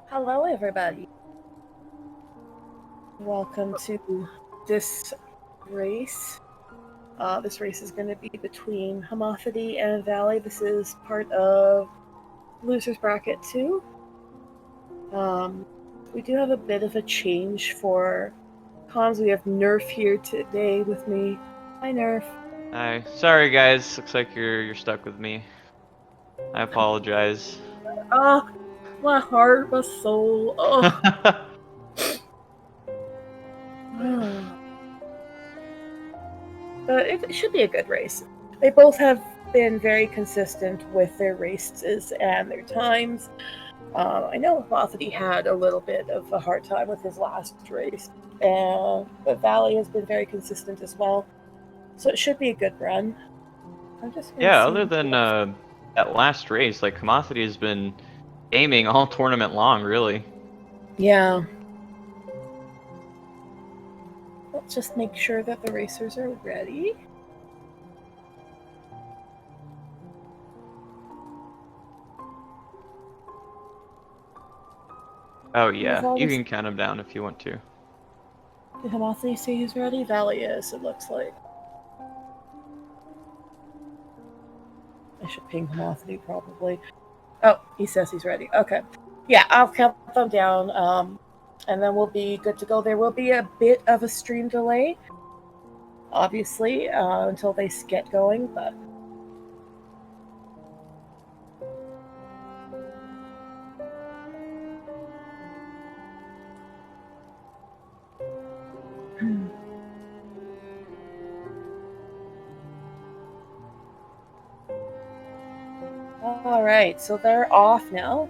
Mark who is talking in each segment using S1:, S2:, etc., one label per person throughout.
S1: Hello, everybody. Welcome to this race. This race is going to be between Homothety and Valley. This is part of Losers Bracket 2. We do have a bit of a change for cons. We have Nerf here today with me. Hi, Nerf.
S2: Hi. Sorry, guys. Looks like you're stuck with me. I apologize.
S1: My heart, my soul. But it should be a good race. They both have been very consistent with their races and their times. I know Homothety had a little bit of a hard time with his last race, but Valley has been very consistent as well. So it should be a good run. I'm just
S2: Yeah, other than that last race, like Homothety has been aiming all tournament long, really.
S1: Yeah. Let's just make sure that the racers are ready.
S2: Oh yeah, you can count him down if you want to.
S1: Did Homothety say he's ready? Valley is, it looks like. I should ping Homothety probably. Oh, he says he's ready. Okay. Yeah, I'll count them down, and then we'll be good to go. There will be a bit of a stream delay, obviously, until they get going, but... Alright, so they're off now.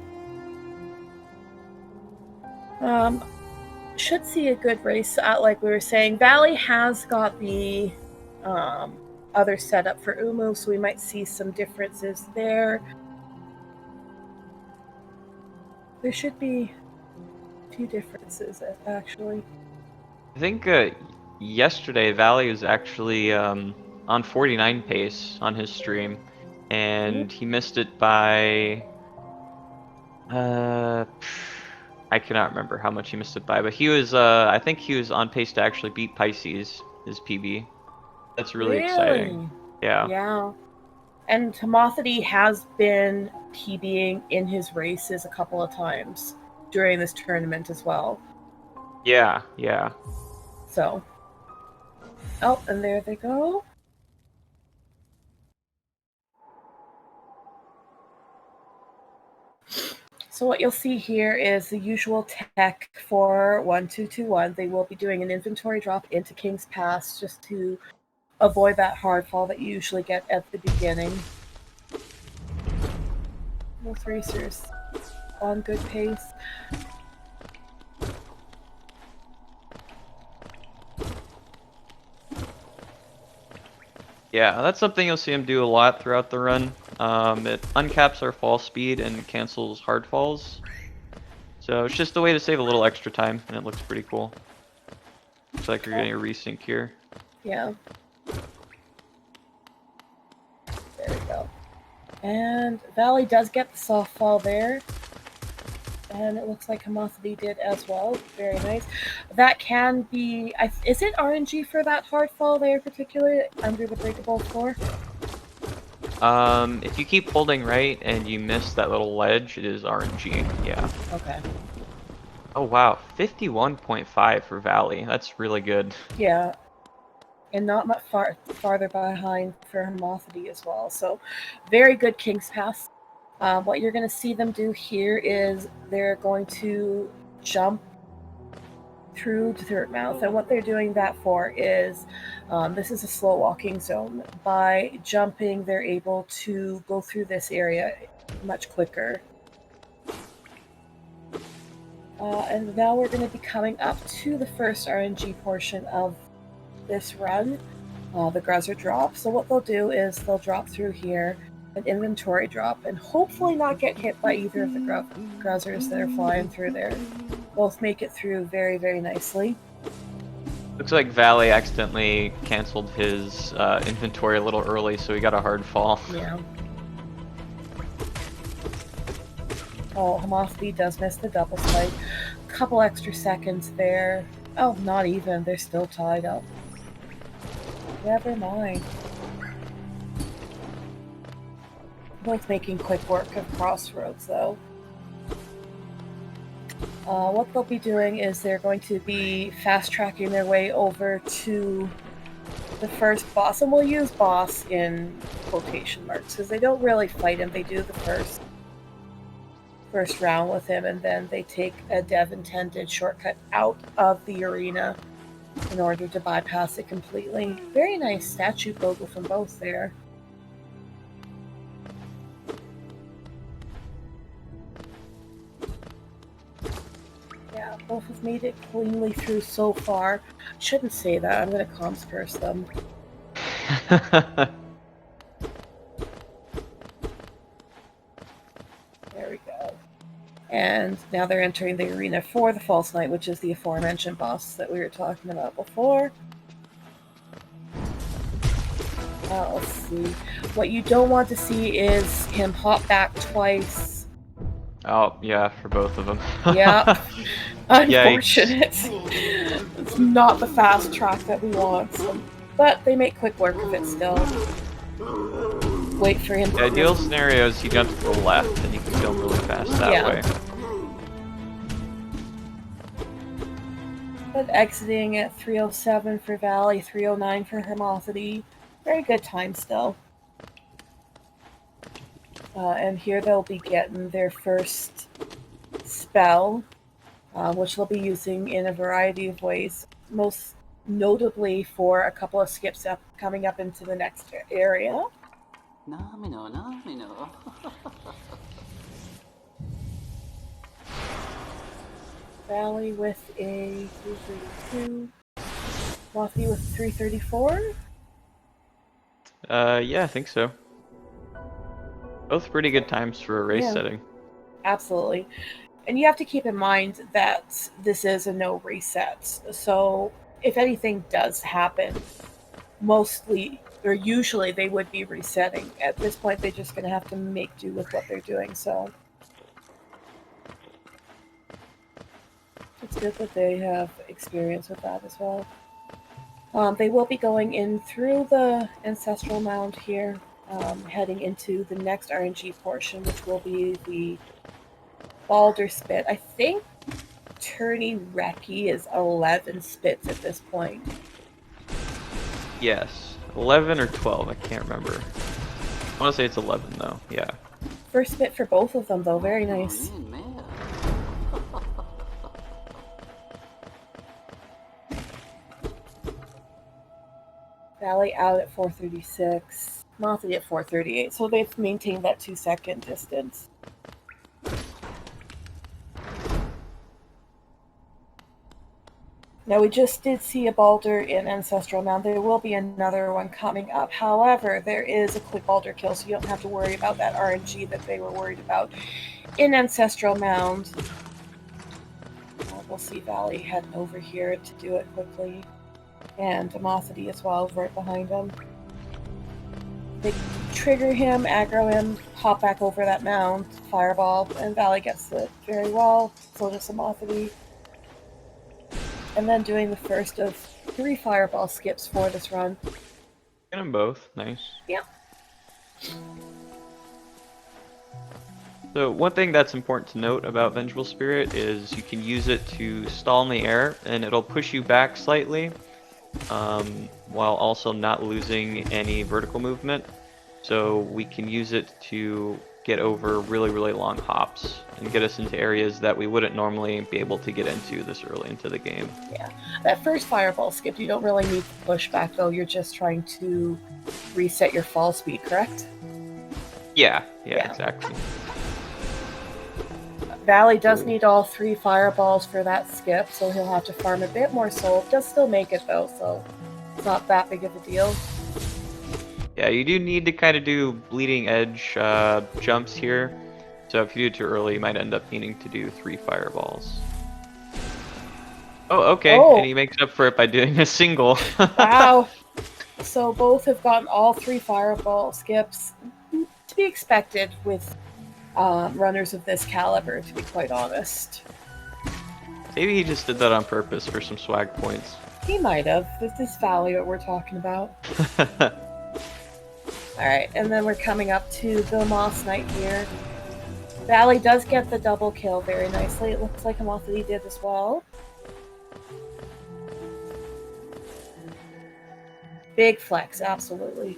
S1: Should see a good race. Like we were saying, Valley has got the other setup for Umu, so we might see some differences there. There should be a few differences, actually.
S2: I think yesterday Valley was actually on 49 pace on his stream, and he missed it by I cannot remember how much he missed it by, but he was I think he was on pace to actually beat Pisces, his PB. That's really exciting. Yeah.
S1: Yeah. And Homothety has been PBing in his races a couple of times during this tournament as well.
S2: Yeah, yeah.
S1: So. Oh, and there they go. So what you'll see here is the usual tech for 1221. They will be doing an inventory drop into King's Pass just to avoid that hard fall that you usually get at the beginning. Both racers on good pace.
S2: Yeah, that's something you'll see him do a lot throughout the run. It uncaps our fall speed and cancels hard falls. So it's just a way to save a little extra time, and it looks pretty cool. Looks like you're getting a resync here.
S1: Yeah. There we go. And Valley does get the soft fall there. And it looks like Homothety did as well. Very nice. That can be... is it RNG for that hard fall there, particularly under the breakable floor?
S2: If you keep holding right and you miss that little ledge, it is RNG, yeah.
S1: Okay.
S2: Oh wow, 51.5 for Valley. That's really good.
S1: Yeah. And not much farther behind for Homothety as well. So, very good King's Pass. What you're going to see them do here is they're going to jump through the Dirt Mouth, and what they're doing that for is this is a slow walking zone. By jumping, they're able to go through this area much quicker. And now we're going to be coming up to the first RNG portion of this run, the Gruzzer drop. So what they'll do is they'll drop through here, an inventory drop, and hopefully not get hit by either of the Gruzzers that are flying through there. Both make it through very, very nicely.
S2: Looks like Valley accidentally canceled his inventory a little early, so he got a hard fall.
S1: Yeah. Oh, homothety does miss the double spike. Couple extra seconds there. Oh, not even. They're still tied up. Never mind. Both making quick work of Crossroads, though. What they'll be doing is they're going to be fast-tracking their way over to the first boss, and we'll use boss in quotation marks, because they don't really fight him. They do the first round with him, and then they take a dev-intended shortcut out of the arena in order to bypass it completely. Very nice statue logo from both there. Yeah, both have made it cleanly through so far. Shouldn't say that. I'm going to comms curse them. There we go. And now they're entering the arena for the False Knight, which is the aforementioned boss that we were talking about before. Let's see. What you don't want to see is him hop back twice.
S2: Oh, yeah, for both of them.
S1: Yeah. Unfortunate. It's not the fast track that we want. But they make quick work of it still. Wait for him.
S2: The ideal scenario is he jumps to the left and you can kill him really fast that way.
S1: But exiting at 307 for Valley, 309 for Homothety. Very good time still. And here they'll be getting their first spell, which they'll be using in a variety of ways, most notably for a couple of skips coming up into the next area. Valley with a 332. Homothety with 334.
S2: Yeah, I think so. Both pretty good times for a race setting.
S1: Absolutely. And you have to keep in mind that this is a no reset. So if anything does happen, mostly or usually they would be resetting. At this point, they're just going to have to make do with what they're doing. So it's good that they have experience with that as well. They will be going in through the Ancestral Mound here, heading into the next RNG portion, which will be the Balder Spit. I think Tourney Reki is 11 spits at this point.
S2: Yes. 11 or 12, I can't remember. I want to say it's 11 though, yeah.
S1: First spit for both of them though, very nice. Valley out at 436, Mothity at 438, so they've maintained that 2-second distance. Now, we just did see a Balder in Ancestral Mound. There will be another one coming up. However, there is a quick Balder kill, so you don't have to worry about that RNG that they were worried about in Ancestral Mound. We'll see Valley heading over here to do it quickly. And Homothety as well, right behind him. They trigger him, aggro him, hop back over that mound, fireball, and Valley gets it very well. So does Homothety. And then doing the first of 3 fireball skips for this run.
S2: Get them both, nice.
S1: Yeah.
S2: So one thing that's important to note about Vengeful Spirit is you can use it to stall in the air, and it'll push you back slightly, while also not losing any vertical movement. So we can use it to get over really, really long hops and get us into areas that we wouldn't normally be able to get into this early into the game.
S1: Yeah, that first fireball skip, you don't really need to push back though, you're just trying to reset your fall speed, correct?
S2: Yeah, exactly.
S1: Valley does need all 3 fireballs for that skip, so he'll have to farm a bit more soul. Does still make it though, so it's not that big of a deal.
S2: Yeah, you do need to kind of do bleeding edge jumps here. So if you do it too early, you might end up needing to do 3 fireballs. Oh, okay. And
S1: Oh,
S2: he makes up for it by doing a single.
S1: wow. So both have gotten all 3 fireball skips. To be expected with runners of this caliber, to be quite honest.
S2: Maybe he just did that on purpose for some swag points.
S1: He might have. This is Valley what we're talking about. Alright, and then we're coming up to the Moss Knight here. Valley does get the double kill very nicely. It looks like homothety did as well. Big flex, absolutely.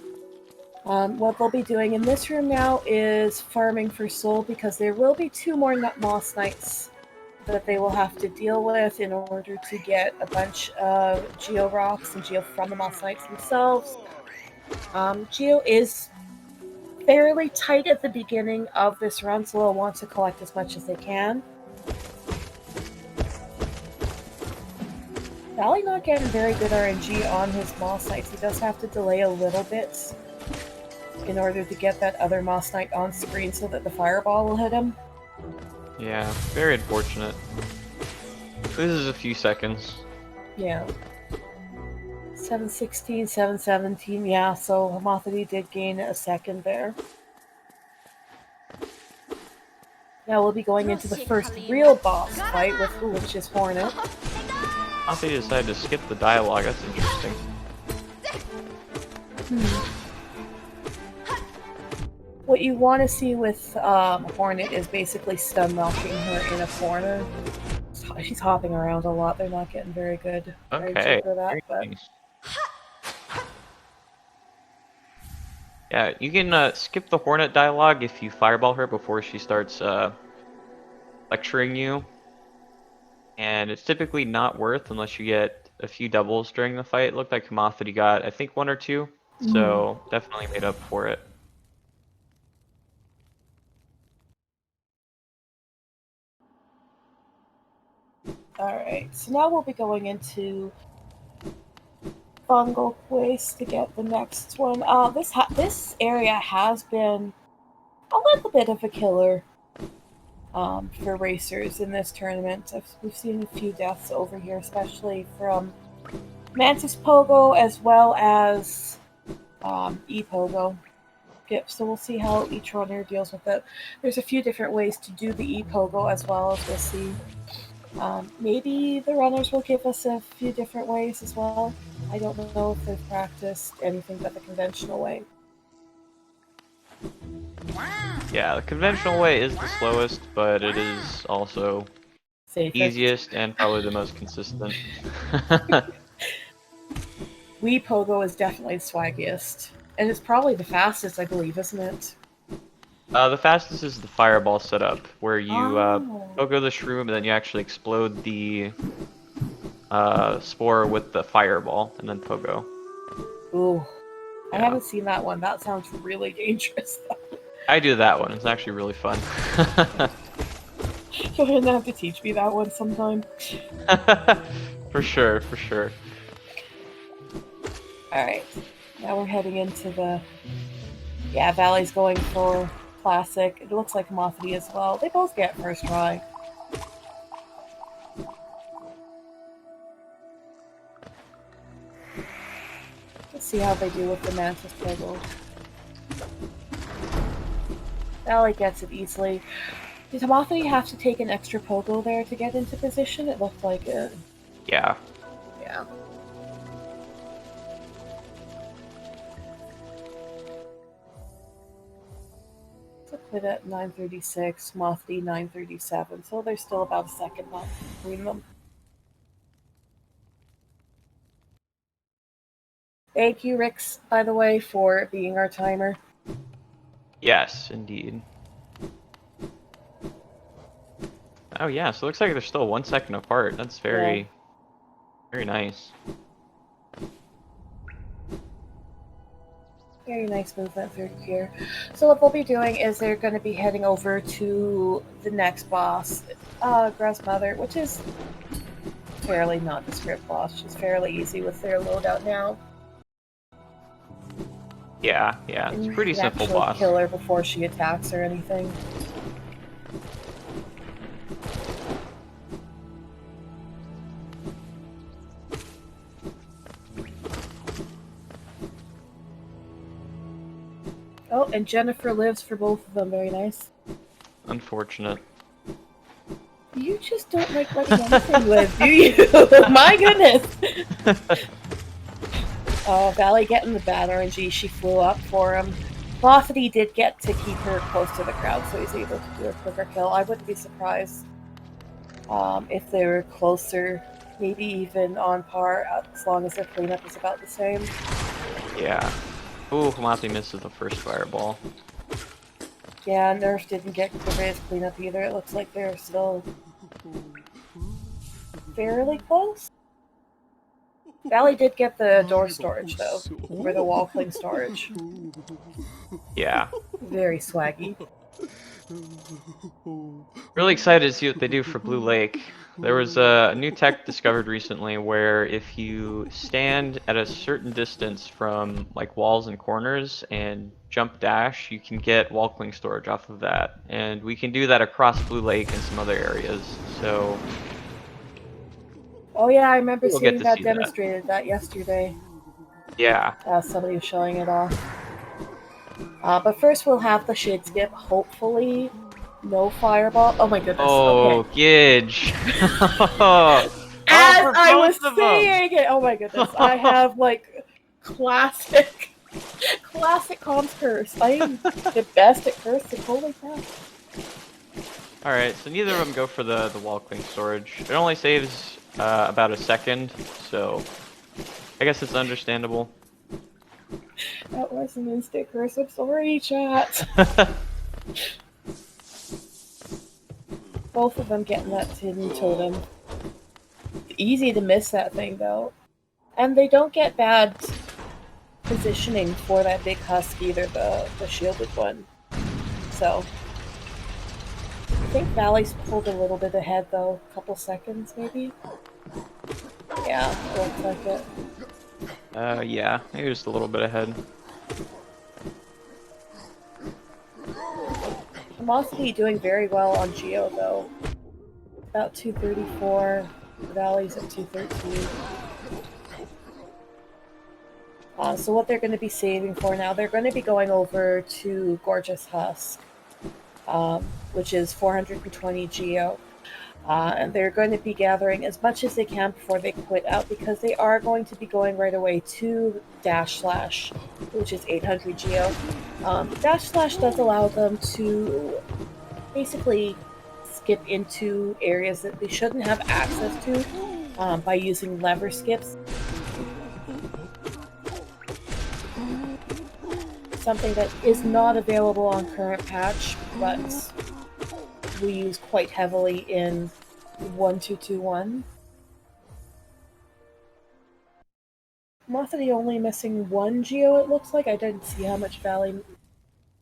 S1: What they'll be doing in this room now is farming for soul, because there will be 2 more Moss Knights that they will have to deal with in order to get a bunch of Geo rocks and Geo from the Moss Knights themselves. Geo is fairly tight at the beginning of this run, so they'll want to collect as much as they can. Valley not getting very good RNG on his Moss Knights. He does have to delay a little bit in order to get that other Moss Knight on screen so that the fireball will hit him.
S2: Yeah, very unfortunate. Loses a few seconds.
S1: Yeah. 7:16, 7:17, yeah, so homothety did gain a second there. Now we'll be going into the first real boss fight with the Witch's Hornet.
S2: I think he decided to skip the dialogue, that's interesting.
S1: What you want to see with Hornet is basically stun milking her in a corner. She's hopping around a lot. They're not getting very good
S2: Okay.
S1: for that, but
S2: Nice. Yeah, you can skip the Hornet dialogue if you fireball her before she starts lecturing you. And it's typically not worth unless you get a few doubles during the fight. It looked like homothety got, I think, 1 or 2. So definitely made up for it.
S1: alright, so now we'll be going into fungal waste to get the next one. This area has been a little bit of a killer for racers in this tournament. We've seen a few deaths over here, especially from Mantis Pogo as well as E-Pogo. Yep, so we'll see how each runner deals with it. There's a few different ways to do the E-Pogo as well, as we'll see. Maybe the runners will give us a few different ways as well. I don't know if they've practiced anything but the conventional way.
S2: Yeah, the conventional way is the slowest, but it is also
S1: Safest.
S2: easiest and probably the most consistent.
S1: Wii Pogo is definitely the swaggiest. And it's probably the fastest, I believe, isn't it?
S2: The fastest is the fireball setup, where you
S1: Oh.
S2: pogo the shroom and then you actually explode the spore with the fireball, and then pogo.
S1: Ooh. I
S2: Yeah.
S1: haven't seen that one. That sounds really dangerous, though.
S2: I do that one. It's actually really fun.
S1: You're gonna have to teach me that one sometime.
S2: For sure, for sure.
S1: Alright. Now we're heading into the... Yeah, Valley's going for classic. It looks like homothety as well. They both get first try. Let's see how they do with the Mantis Pogo. Valley gets it easily. Did homothety have to take an extra Pogo there to get into position? It looked like it.
S2: Yeah.
S1: Yeah. Quit at 9:36, Mothdy 9:37, so there's still about a second left between them. Thank you, Rix, by the way, for being our timer.
S2: Yes, indeed. Oh yeah, so it looks like they're still 1 second apart. That's very, very nice.
S1: Very nice movement through here. So what they'll be doing is they're going to be heading over to the next boss, Gruz Mother, which is fairly nondescript boss. She's fairly easy with their loadout now.
S2: Yeah, yeah, it's a pretty simple
S1: actually
S2: boss.
S1: Kill her before she attacks or anything. Oh, and Jennifer lives for both of them. Very nice.
S2: Unfortunate.
S1: You just don't like letting anything live, do you? My goodness. Oh, Valley getting the bad RNG. She flew up for him. Homothety did get to keep her close to the crowd, so he's able to do a quicker kill. I wouldn't be surprised if they were closer, maybe even on par, as long as their cleanup is about the same.
S2: Yeah. Ooh, Homothety misses the first fireball.
S1: Yeah, Nerf didn't get the greatest cleanup either. It looks like they're still fairly close. Valley did get the door storage, though, or the wall cling storage.
S2: Yeah.
S1: Very swaggy.
S2: Really excited to see what they do for Blue Lake. There was a new tech discovered recently where if you stand at a certain distance from like walls and corners and jump dash, you can get wall cling storage off of that. And we can do that across Blue Lake and some other areas. So
S1: Oh yeah, I remember
S2: we'll get
S1: seeing
S2: to
S1: that
S2: see that.
S1: demonstrated that yesterday.
S2: Yeah.
S1: Somebody was showing it off. But first we'll have the shade skip, hopefully no fireball. Oh my goodness, okay.
S2: Oh, Gidge.
S1: As
S2: For
S1: I was
S2: both of them.
S1: saying it, oh my goodness, I have like classic comms curse. I am the best at cursing, holy crap.
S2: Alright, so neither of them go for the wall cling storage. It only saves about a second, so I guess it's understandable.
S1: That was an instant curse, I'm sorry, chat. Both of them getting that hidden totem. Easy to miss that thing though. And they don't get bad positioning for that big husk either, the shielded one. So I think Valley's pulled a little bit ahead though, a couple seconds maybe. Yeah, looks like it.
S2: Yeah, maybe just a little bit ahead.
S1: Homothety doing very well on Geo though. About 234. Valley's at 213. So what they're going to be saving for now, they're going to be going over to Gorgeous Husk, which is 420 Geo. And they're going to be gathering as much as they can before they quit out because they are going to be going right away to Dash Slash, which is 800 Geo. Dash Slash does allow them to basically skip into areas that they shouldn't have access to by using lever skips. Something that is not available on current patch, but we use quite heavily in 1.2.2.1. Homothety only missing 1 Geo, it looks like. I didn't see how much Valley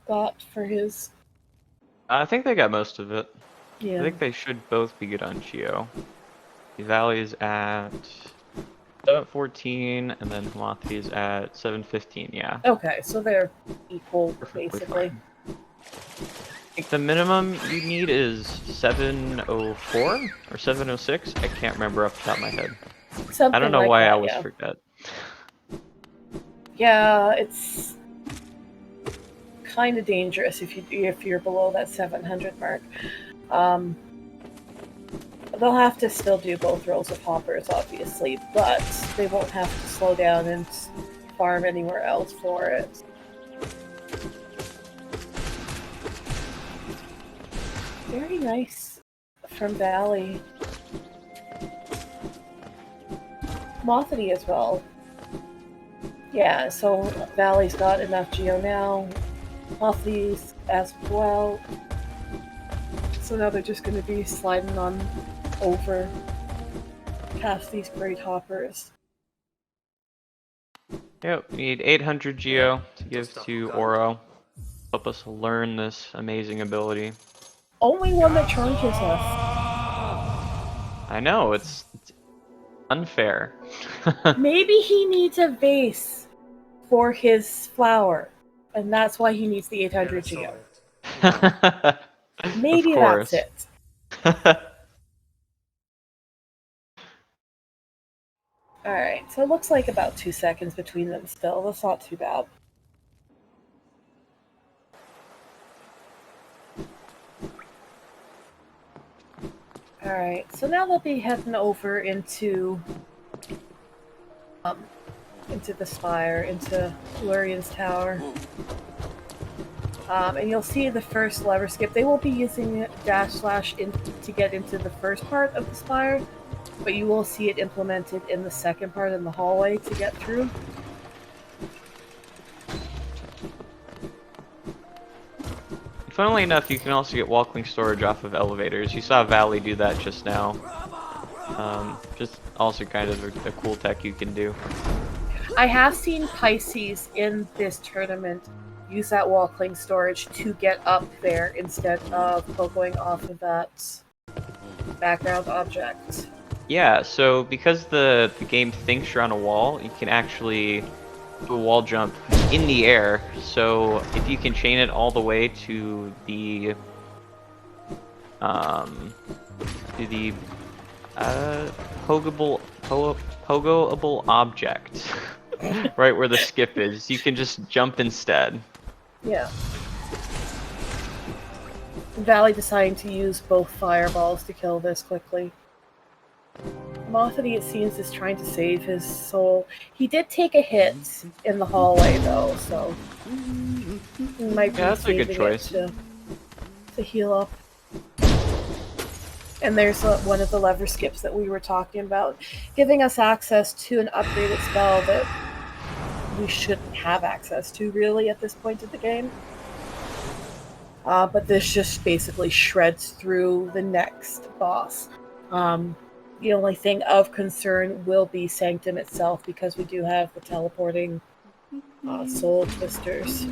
S1: got for his.
S2: I think they got most of it.
S1: Yeah.
S2: I think they should both be good on Geo. The Valley is at 714, and then Homothety is at 715, yeah.
S1: Okay, so they're equal,
S2: Perfectly
S1: basically.
S2: fine. I think the minimum you need is 704 or 706. I can't remember off the top of my head.
S1: Something
S2: I don't know
S1: like
S2: why
S1: that,
S2: I always
S1: yeah.
S2: forget.
S1: Yeah, it's kind of dangerous if you're below that 700 mark. They'll have to still do both rows of hoppers, obviously, but they won't have to slow down and farm anywhere else for it. Very nice from Valley. Homothety as well. Yeah, so Valley's got enough Geo now. Homothety's as well. So now they're just going to be sliding on over past these great hoppers.
S2: Yep, we need 800 Geo to give to Oro. Help us learn this amazing ability.
S1: Only one that charges us.
S2: I know, it's unfair.
S1: Maybe he needs a vase for his flower, and that's why he needs the 800 Geo. Maybe that's it. Alright, so it looks like about 2 seconds between them still. That's not too bad. Alright, so now they'll be heading over into the spire, into Lurian's tower. And you'll see the first lever skip. They won't be using dash slash to get into the first part of the spire, but you will see it implemented in the second part in the hallway to get through.
S2: Funnily enough, you can also get walk-link storage off of elevators. You saw Valley do that just now. Just also kind of a cool tech you can do.
S1: I have seen Pisces in this tournament use that walk-link storage to get up there instead of going off of that background object.
S2: Yeah, so because the game thinks you're on a wall, you can actually do a wall jump in the air. So if you can chain it all the way to the pogoable object, right where the skip is, you can just jump instead.
S1: Yeah. Valley deciding to use both fireballs to kill this quickly. Homothety, it seems, is trying to save his soul. He did take a hit in the hallway, though, so he might be
S2: that's a good
S1: saving
S2: choice.
S1: it to heal up. And there's one of the lever skips that we were talking about, giving us access to an upgraded spell that we shouldn't have access to, really, at this point of the game. But this just basically shreds through the next boss. The only thing of concern will be Sanctum itself, because we do have the teleporting soul twisters.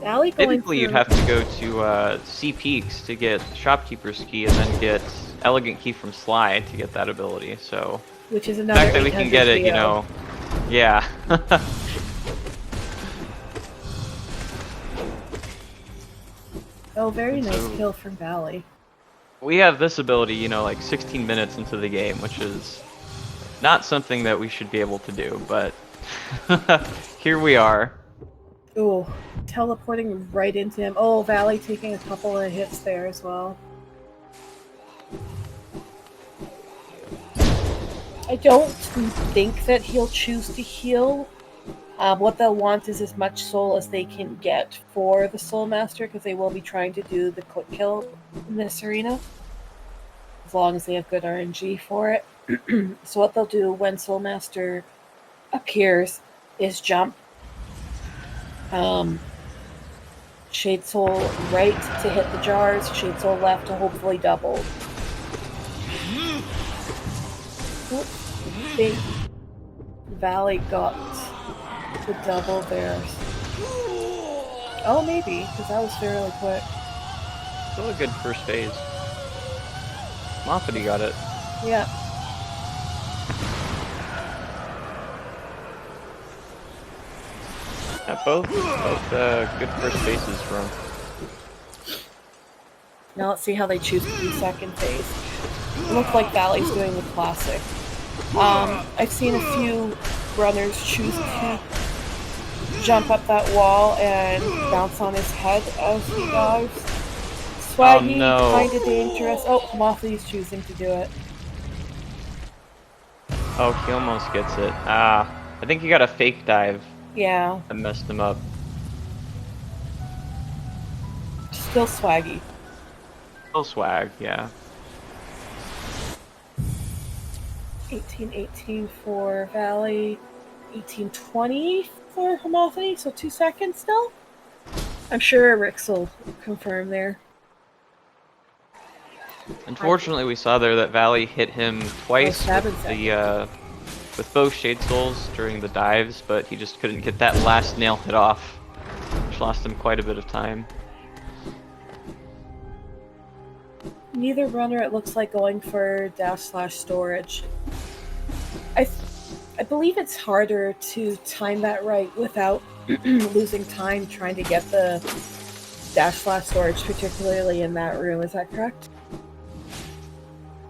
S1: Valley going
S2: Typically, you'd have to go to C Peaks to get Shopkeeper's Key, and then get Elegant Key from Sly to get that ability. So
S1: which is
S2: the
S1: another
S2: fact that we can get it, you
S1: VO.
S2: know, yeah.
S1: Oh, very
S2: And
S1: nice
S2: so-
S1: kill from Valley.
S2: We have this ability, you know, like 16 minutes into the game, which is not something that we should be able to do, but here we are.
S1: Ooh, teleporting right into him. Oh, Valley taking a couple of hits there as well. I don't think that he'll choose to heal. What they'll want is as much soul as they can get for the Soul Master, because they will be trying to do the quick kill in this arena, as long as they have good RNG for it. So what they'll do when Soul Master appears is jump, Shade Soul right to hit the jars, Shade Soul left to hopefully double. I think Valley got the double there. Oh, maybe, because that was fairly quick.
S2: Still a good first phase. Homothety got it.
S1: Yeah.
S2: Yeah, both good first phases for him.
S1: Now let's see how they choose to do second phase. It looks like Valley's doing the classic. I've seen a few runners choose to jump up that wall and bounce on his head as he dives. Swaggy,
S2: no.
S1: kinda dangerous. Oh, Homothety's choosing to do it.
S2: Oh, he almost gets it. Ah, I think he got a fake dive
S1: Yeah,
S2: that messed him up.
S1: still Swaggy.
S2: Still swag, yeah.
S1: 18-18 for Valley, 18-20 for Homothety, so 2 seconds still? I'm sure Rix will confirm there.
S2: Unfortunately, we saw there that Valley hit him twice
S1: seven
S2: with both Shade Souls during the dives, but he just couldn't get that last nail hit off, which lost him quite a bit of time.
S1: Neither runner, it looks like, going for dash/storage. I believe it's harder to time that right without losing time trying to get the dash/storage, particularly in that room. Is that correct?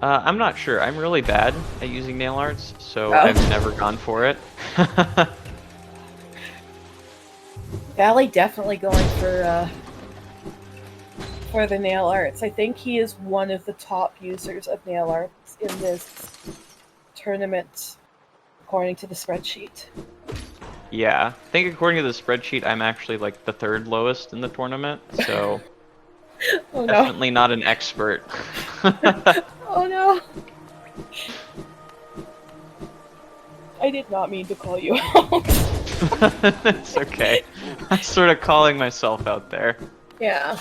S2: I'm not sure. I'm really bad at using nail arts, so
S1: Oh.
S2: I've never gone for it.
S1: Valley definitely going for the nail arts. I think he is one of the top users of nail arts in this tournament, according to the spreadsheet.
S2: Yeah, I think according to the spreadsheet, I'm actually like the third lowest in the tournament, so
S1: Oh no.
S2: definitely not an expert.
S1: Oh no. I did not mean to call you out.
S2: It's okay. I'm sort of calling myself out there.
S1: Yeah.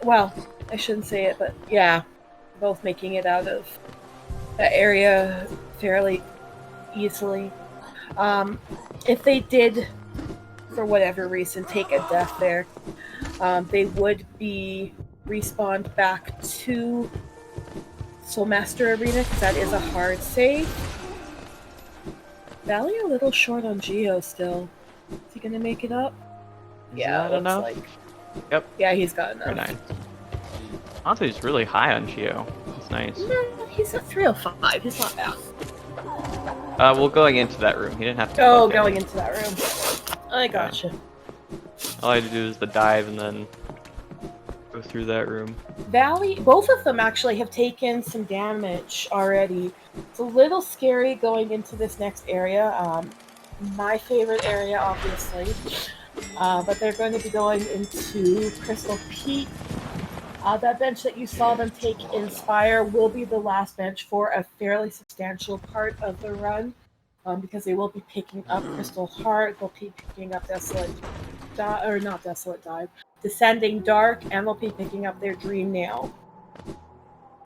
S1: Well, I shouldn't say it, but yeah, both making it out of that area fairly easily. If they did, for whatever reason, take a death there, they would be respawned back to Soulmaster Arena because that is a hard save. Valley a little short on Geo still. Is he gonna make it up?
S2: Is
S1: Yeah,
S2: that
S1: it looks
S2: enough?
S1: like.
S2: Yep.
S1: Yeah, he's got enough.
S2: Very nice. Anto's really high on Geo. That's nice.
S1: No, he's at 305. He's not bad.
S2: Well, going into that room. He didn't have to.
S1: Oh, going into that room. I gotcha.
S2: All I had to do is the dive and then go through that room.
S1: Valley, both of them actually have taken some damage already. It's a little scary going into this next area. My favorite area, obviously. But they're going to be going into Crystal Peak. That bench that you saw them take Inspire will be the last bench for a fairly substantial part of the run. Because they will be picking up Crystal Heart, they'll be picking up Descending Dark, and they'll be picking up their Dream Nail.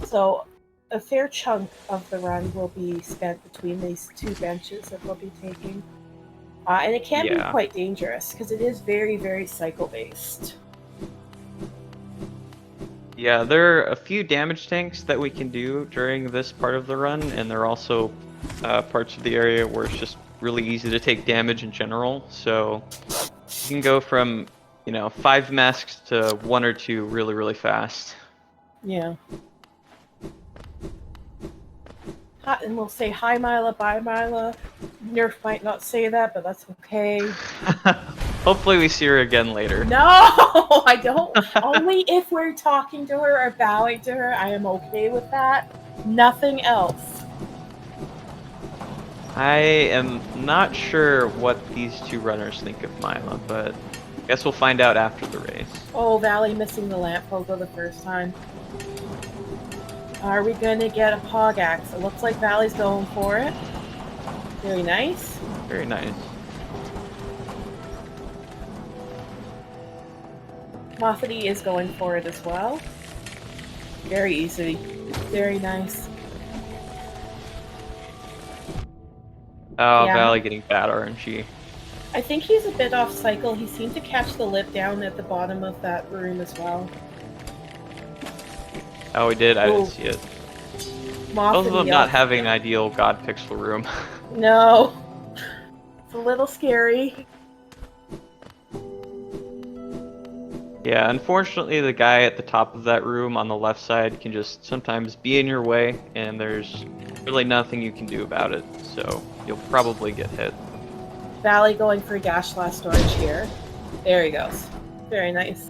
S1: So a fair chunk of the run will be spent between these two benches that they'll be taking. And it can be quite dangerous, because it is very, very cycle-based.
S2: Yeah, there are a few damage tanks that we can do during this part of the run, and there are also parts of the area where it's just really easy to take damage in general. So you can go from, 5 masks to 1 or 2 really, really fast.
S1: Yeah. And we'll say hi Mila, bye Mila. Nerf might not say that, but that's okay.
S2: Hopefully we see her again later.
S1: No, I don't. Only if we're talking to her or bowing to her, I am okay with that. Nothing else.
S2: I am not sure what these two runners think of Mila, but I guess we'll find out after the race.
S1: Oh, Valley missing the lamp pogo the first time. Are we gonna get a Pog Axe? It looks like Valley's going for it. Very nice.
S2: Very nice.
S1: Homothety is going for it as well. Very easy. Very nice.
S2: Oh,
S1: Yeah.
S2: Valley getting bad RNG.
S1: I think he's a bit off cycle. He seemed to catch the lip down at the bottom of that room as well.
S2: Oh, we did? I didn't see it. Both of them not having an ideal God Pixel room.
S1: No. It's a little scary.
S2: Yeah, unfortunately the guy at the top of that room on the left side can just sometimes be in your way, and there's really nothing you can do about it, so you'll probably get hit.
S1: Valley going for dash last storage here. There he goes. Very nice.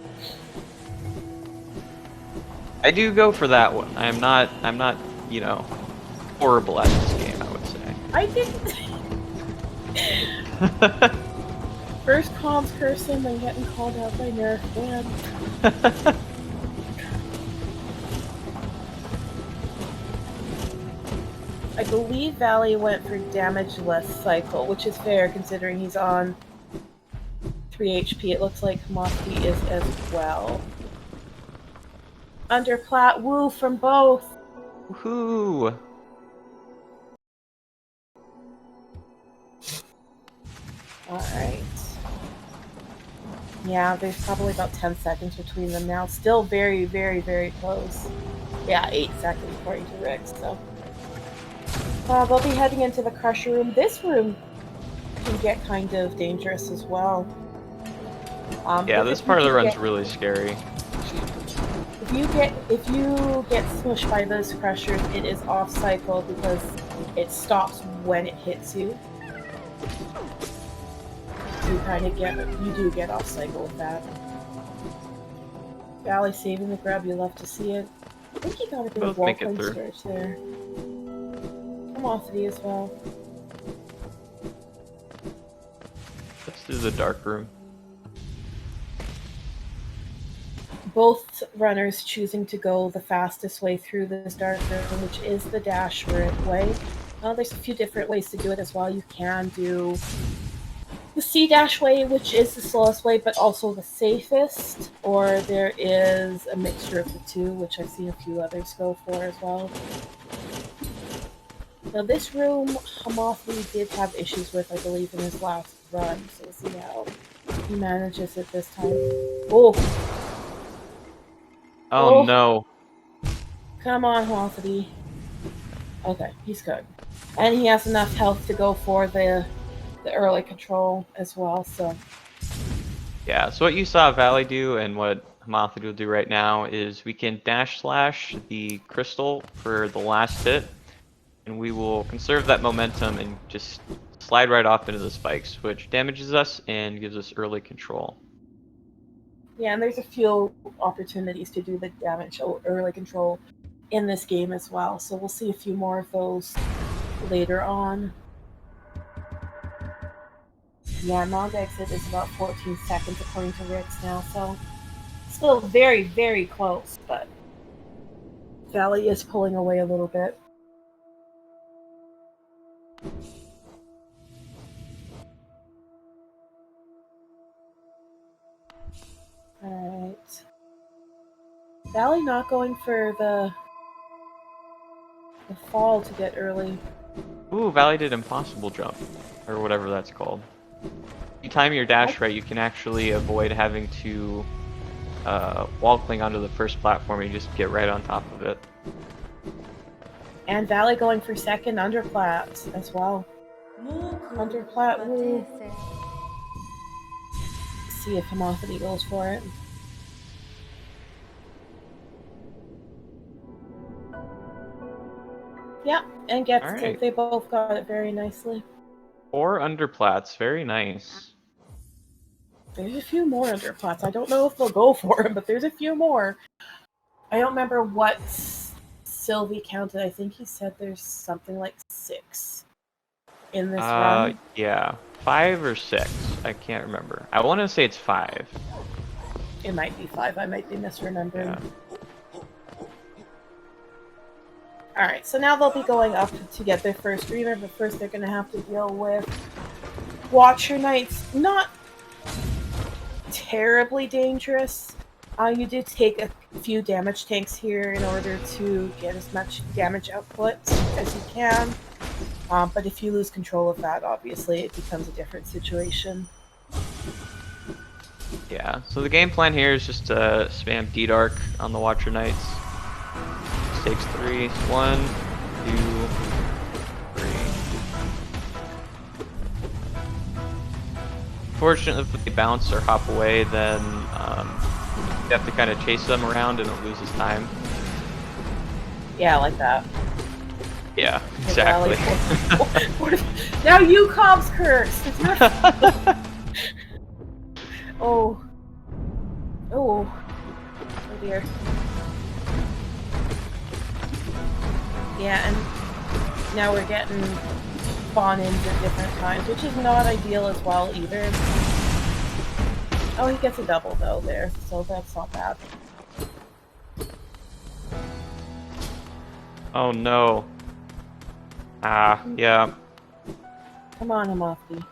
S2: I do go for that one. I'm not, horrible at this game, I would say.
S1: I didn't. First comms person, then getting called out by Nerf. Man. I believe Valley went for damage-less cycle, which is fair considering he's on 3 HP. It looks like Homothety is as well. Underplat, woo from both!
S2: Woohoo!
S1: Alright. Yeah, there's probably about 10 seconds between them now. Still very, very, very close. Yeah, 8 seconds according to Rick, so. They'll be heading into the Crusher room. This room can get kind of dangerous as well.
S2: Yeah, this part of the run's really scary.
S1: If you get smushed by those pressures, it is off cycle because it stops when it hits you. So you do get off cycle with that. Valley saving the grab, you love to see it. I think he got a bit of
S2: Both make it
S1: wall
S2: through.
S1: storage there. Homothety as well.
S2: Let's do the dark room.
S1: Both runners choosing to go the fastest way through this dark room, which is the dash way. There's a few different ways to do it as well. You can do the C-dash way, which is the slowest way, but also the safest, or there is a mixture of the two, which I've seen a few others go for as well. Now this room, Homothety did have issues with, I believe, in his last run, so we'll see how he manages it this time. Oh!
S2: Oh no.
S1: Come on, Homothety. Okay, he's good. And he has enough health to go for the early control as well, so...
S2: Yeah, so what you saw Valley do and what Homothety will do right now is we can dash slash the crystal for the last hit, and we will conserve that momentum and just slide right off into the spikes, which damages us and gives us early control.
S1: Yeah, and there's a few opportunities to do the damage or early control in this game as well, so we'll see a few more of those later on. Yeah, non-exit is about 14 seconds according to Rick's now, so still very, very close, but Valley is pulling away a little bit. Alright. Valley not going for the fall to get early.
S2: Ooh, Valley did impossible jump, or whatever that's called. If you time your dash right, you can actually avoid having to wall cling onto the first platform. You just get right on top of it.
S1: And Valley going for second underplat as well. Underplat will see if Homothety goes for it. Yeah, and gets
S2: All
S1: it.
S2: right.
S1: They both got it very nicely.
S2: 4 underplats, very nice.
S1: There's a few more underplats. I don't know if they'll go for it, but there's a few more. I don't remember what Sylvie counted. I think he said there's something like 6 in this run.
S2: Yeah, 5 or 6. I can't remember. I want to say it's 5.
S1: It might be 5. I might be misremembering.
S2: Yeah.
S1: Alright, so now they'll be going up to get their first dreamer, but first they're going to have to deal with Watcher Knights. Not terribly dangerous. You do take a few damage tanks here in order to get as much damage output as you can. But if you lose control of that, obviously it becomes a different situation.
S2: Yeah, so the game plan here is just to spam D-Dark on the Watcher Knights. This takes 3. 1, 2, 3. Fortunately, if they bounce or hop away, then you have to kind of chase them around and it loses time.
S1: Yeah, like that.
S2: Yeah, exactly.
S1: Now you Cobb's cursed! It's your Oh. Oh. Oh dear. Yeah, and now we're getting spawn-ins at different times, which is not ideal as well either. Oh, he gets a double though there, so that's not bad.
S2: Oh no. Yeah.
S1: Come on, Homothety.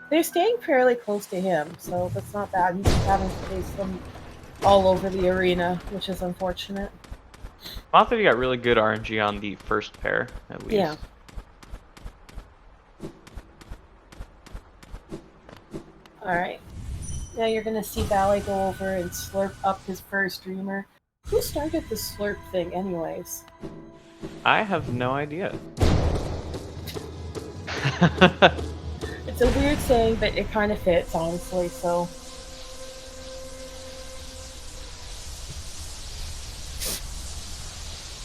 S1: They're staying fairly close to him, so that's not bad. He's just having to face them all over the arena, which is unfortunate.
S2: Homothety got really good RNG on the first pair, at least.
S1: Yeah. Alright. Now you're gonna see Valley go over and slurp up his first dreamer. Who started the slurp thing anyways?
S2: I have no idea.
S1: It's a weird saying, but it kind of fits, honestly, so...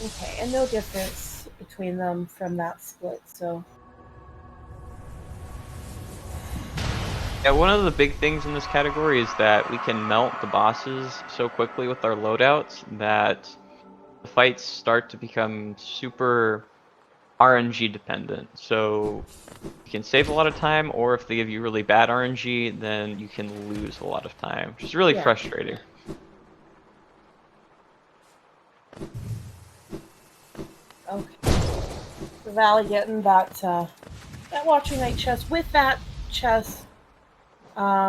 S1: Okay, and no difference between them from that split, so.
S2: Yeah, one of the big things in this category is that we can melt the bosses so quickly with our loadouts that the fights start to become super RNG dependent. So you can save a lot of time, or if they give you really bad RNG, then you can lose a lot of time, which is really
S1: Yeah.
S2: frustrating.
S1: Okay. The Valley getting that Watching Night chest. With that chest,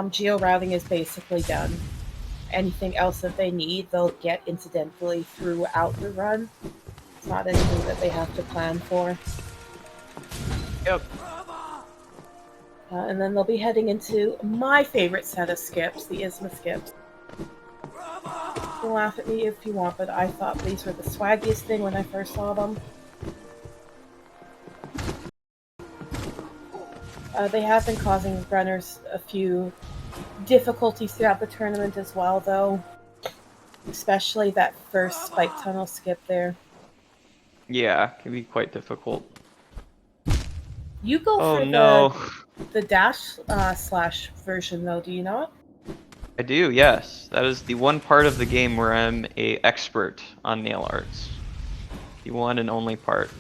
S1: geo routing is basically done. Anything else that they need, they'll get incidentally throughout the run. It's not anything that they have to plan for.
S2: Yep.
S1: And then they'll be heading into my favorite set of skips, the Isma skips. You can laugh at me if you want, but I thought these were the swaggiest thing when I first saw them. They have been causing runners a few difficulties throughout the tournament as well, though. Especially that first spike tunnel skip there.
S2: Yeah, can be quite difficult.
S1: You go
S2: Oh
S1: for
S2: no.
S1: the dash slash version, though, do you not?
S2: I do, yes. That is the one part of the game where I'm a expert on nail arts. The one and only part.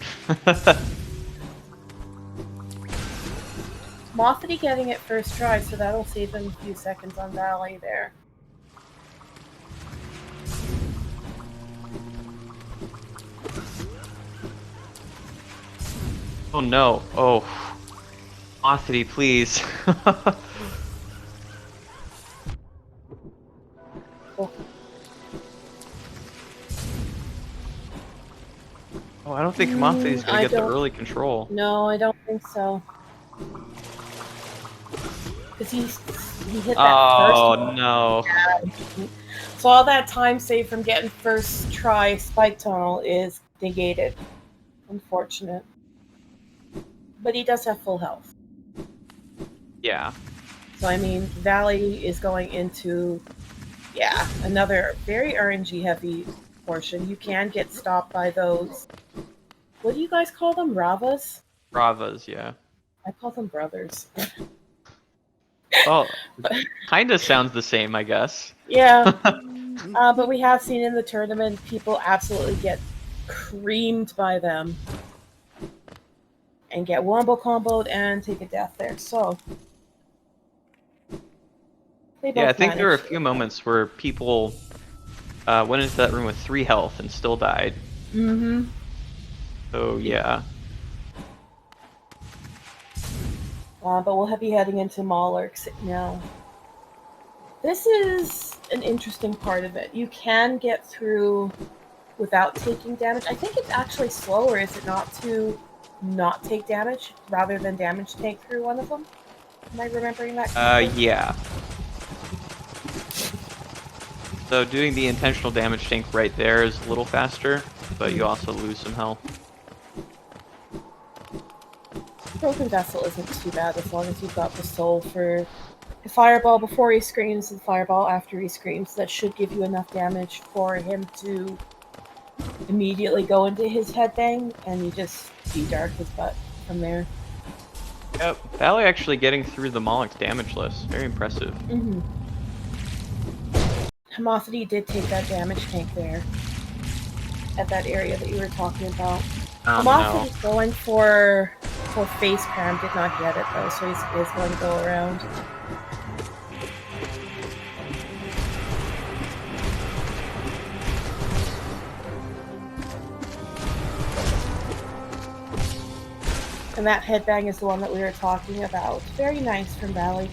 S1: Homothety getting it first try, so that'll save him a few seconds on Valley there.
S2: Oh no. Oh. Homothety, please.
S1: Cool.
S2: Oh, I don't think Homothety is gonna
S1: I
S2: get the
S1: don't.
S2: early control.
S1: No, I don't think so. Because he hit that first
S2: Oh
S1: one.
S2: no.
S1: So all that time saved from getting first try spike tunnel is negated. Unfortunate. But he does have full health.
S2: Yeah.
S1: So I mean, Valley is going into, yeah, another very RNG heavy portion. You can get stopped by those. What do you guys call them? Ravas?
S2: Bravas, yeah.
S1: I call them brothers.
S2: Well, kinda sounds the same, I guess.
S1: Yeah, but we have seen in the tournament people absolutely get creamed by them and get wombo comboed and take a death there. So they
S2: Yeah, I
S1: both
S2: think there were a
S1: managed
S2: few
S1: it.
S2: moments where people went into that room with 3 health and still died.
S1: Mm-hmm.
S2: So yeah.
S1: But we'll be heading into Malarks now. This is an interesting part of it. You can get through without taking damage. I think it's actually slower, is it not, to not take damage rather than damage tank through one of them? Am I remembering that correctly?
S2: Yeah. So doing the intentional damage tank right there is a little faster, but you also lose some health.
S1: Broken Vessel isn't too bad as long as you've got the soul for the fireball before he screams and fireball after he screams. That should give you enough damage for him to immediately go into his headbang, and you just de-dark his butt from there.
S2: Yep, Valley actually getting through the Moloch's damage list. Very impressive.
S1: Mm-hmm. Homothety did take that damage tank there at that area that you were talking about.
S2: No.
S1: Homothety's going for face cram, did not get it though, so he is going to go around. And that headbang is the one that we were talking about. Very nice from Valley.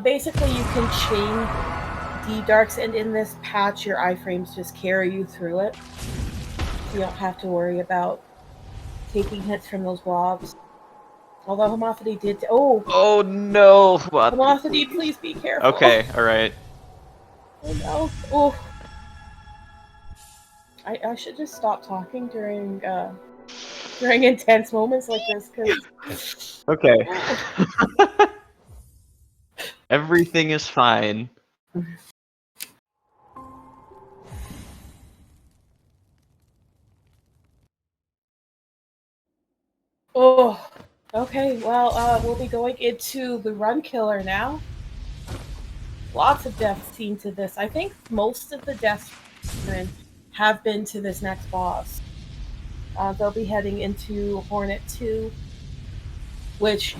S1: Basically, you can chain D-Darks, and in this patch, your iframes just carry you through it. So you don't have to worry about taking hits from those blobs. Although Homothety did...
S2: Oh no!
S1: Homothety, please be careful.
S2: Okay, alright.
S1: Oh no. Oh. I should just stop talking during intense moments like this, because...
S2: Okay. Everything is fine.
S1: Oh, okay. Well, we'll be going into the run killer now. Lots of deaths seen to this. I think most of the deaths have been to this next boss. They'll be heading into Hornet 2, which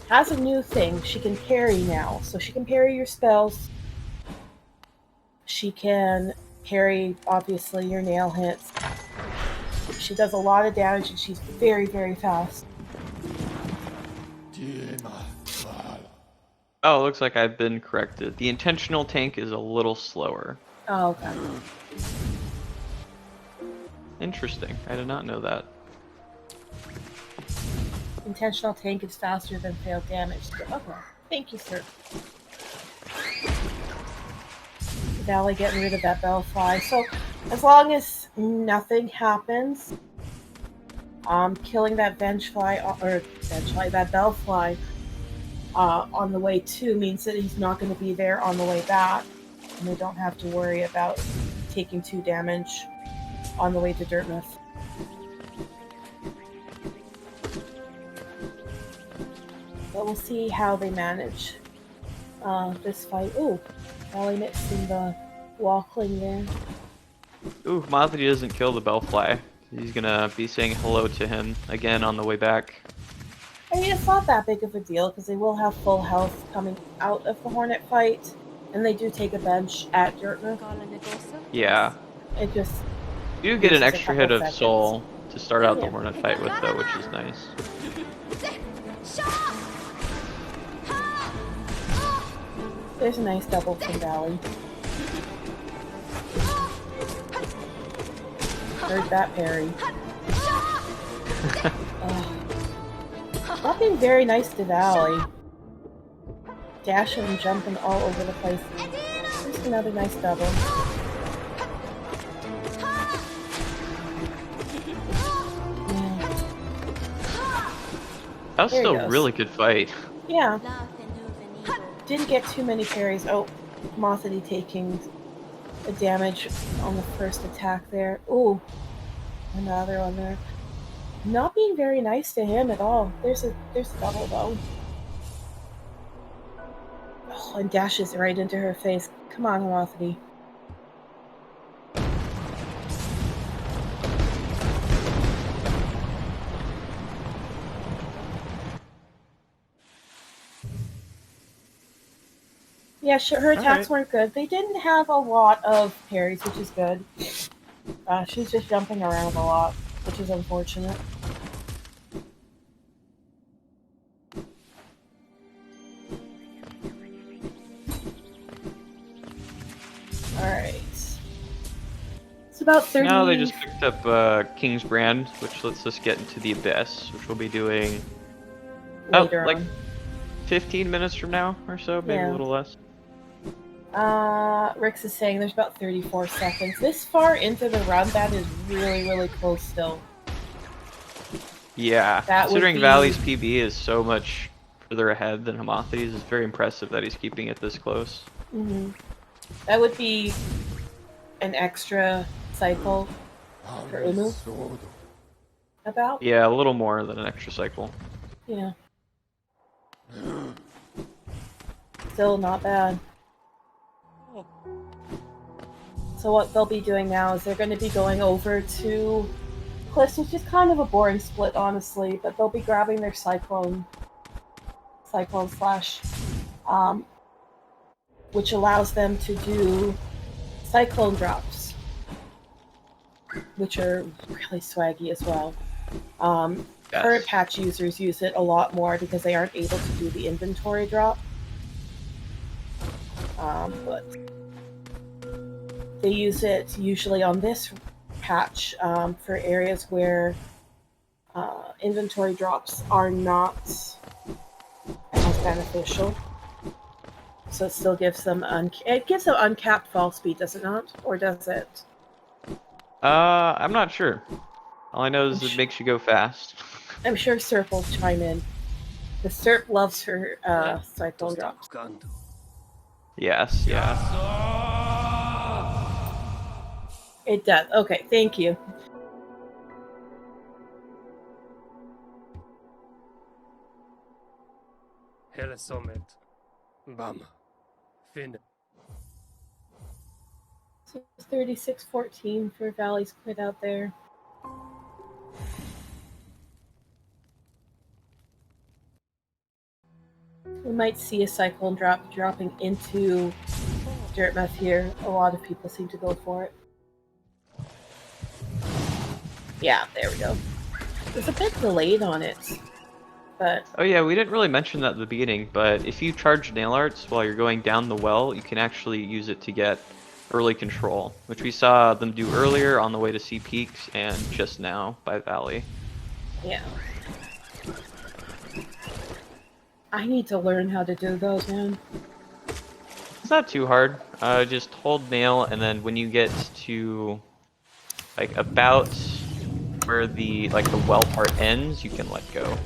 S1: has a new thing. She can parry now. So she can parry your spells. She can parry, obviously, your nail hits. She does a lot of damage and she's very, very fast.
S2: Oh, looks like I've been corrected. The intentional tank is a little slower.
S1: Oh, okay.
S2: Interesting. I did not know that.
S1: Intentional tank is faster than failed damage. Okay. Thank you, sir. Valley getting rid of that bellfly. So, as long as nothing happens, killing that that bellfly on the way to means that he's not going to be there on the way back, and they don't have to worry about taking 2 damage on the way to Dirtmouth. But we'll see how they manage this fight. Ooh, Valley mixing the walkling there.
S2: Ooh, homothety doesn't kill the bellfly. He's gonna be saying hello to him again on the way back.
S1: I mean, it's not that big of a deal because they will have full health coming out of the Hornet fight, and they do take a bench at Dirtmouth.
S2: Yeah.
S1: It just
S2: You do get an
S1: loses a
S2: extra
S1: couple
S2: hit of
S1: seconds.
S2: soul to start out the
S1: Yeah.
S2: Hornet fight with, though, which is nice.
S1: There's a nice double from Valley. Heard that parry. Not being very nice to Valley. Dashing and jumping all over the place. Just another nice double. Yeah.
S2: That was
S1: There he
S2: still a
S1: goes.
S2: really good fight.
S1: Yeah. Didn't get too many parries. Oh, Homothety taking the damage on the first attack there. Ooh, another one there. Not being very nice to him at all. There's a double though. Oh, and dashes right into her face. Come on, Homothety. Yeah, sure, her attacks weren't good. They didn't have a lot of parries, which is good. She's just jumping around a lot, which is unfortunate. Alright. It's about 30...
S2: Now they just picked up King's Brand, which lets us get into the Abyss, which we'll be doing
S1: later
S2: like
S1: on.
S2: 15 minutes from now or so, maybe
S1: Yeah.
S2: a little less.
S1: Rix is saying there's about 34 seconds. This far into the run, that is really, really close still.
S2: Yeah,
S1: That would
S2: considering
S1: be-
S2: Valley's PB is so much further ahead than Homothety's, it's very impressive that he's keeping it this close.
S1: Mm-hmm. That would be an extra cycle for Umu. About?
S2: Yeah, a little more than an extra cycle.
S1: Yeah. Still not bad. So what they'll be doing now is they're going to be going over to Cliffs, which is kind of a boring split, honestly, but they'll be grabbing their Cyclone Slash, which allows them to do Cyclone drops, which are really swaggy as well. Current patch users use it a lot more because they aren't able to do the inventory drop. But they use it usually on this patch for areas where inventory drops are not as beneficial. So it still gives them uncapped fall speed, does it not? Or does it?
S2: I'm not sure. All I know is it makes you go fast.
S1: I'm sure Serp will chime in. The Serp loves her Cyclone drops.
S2: Yes, yeah.
S1: It does. Okay, thank you.
S3: Helesomet. Bam. Fin.
S1: So 36-14 for Valley's quit out there. We might see a cyclone dropping into Dirtmouth here. A lot of people seem to go for it. Yeah, there we go. It was a bit delayed on it, but...
S2: Oh yeah, we didn't really mention that at the beginning, but if you charge nail arts while you're going down the well, you can actually use it to get early control, which we saw them do earlier on the way to Sea Peaks and just now by Valley.
S1: Yeah. I need to learn how to do those, man.
S2: It's not too hard. Just hold nail, and then when you get to like about where the well part ends, you can let go.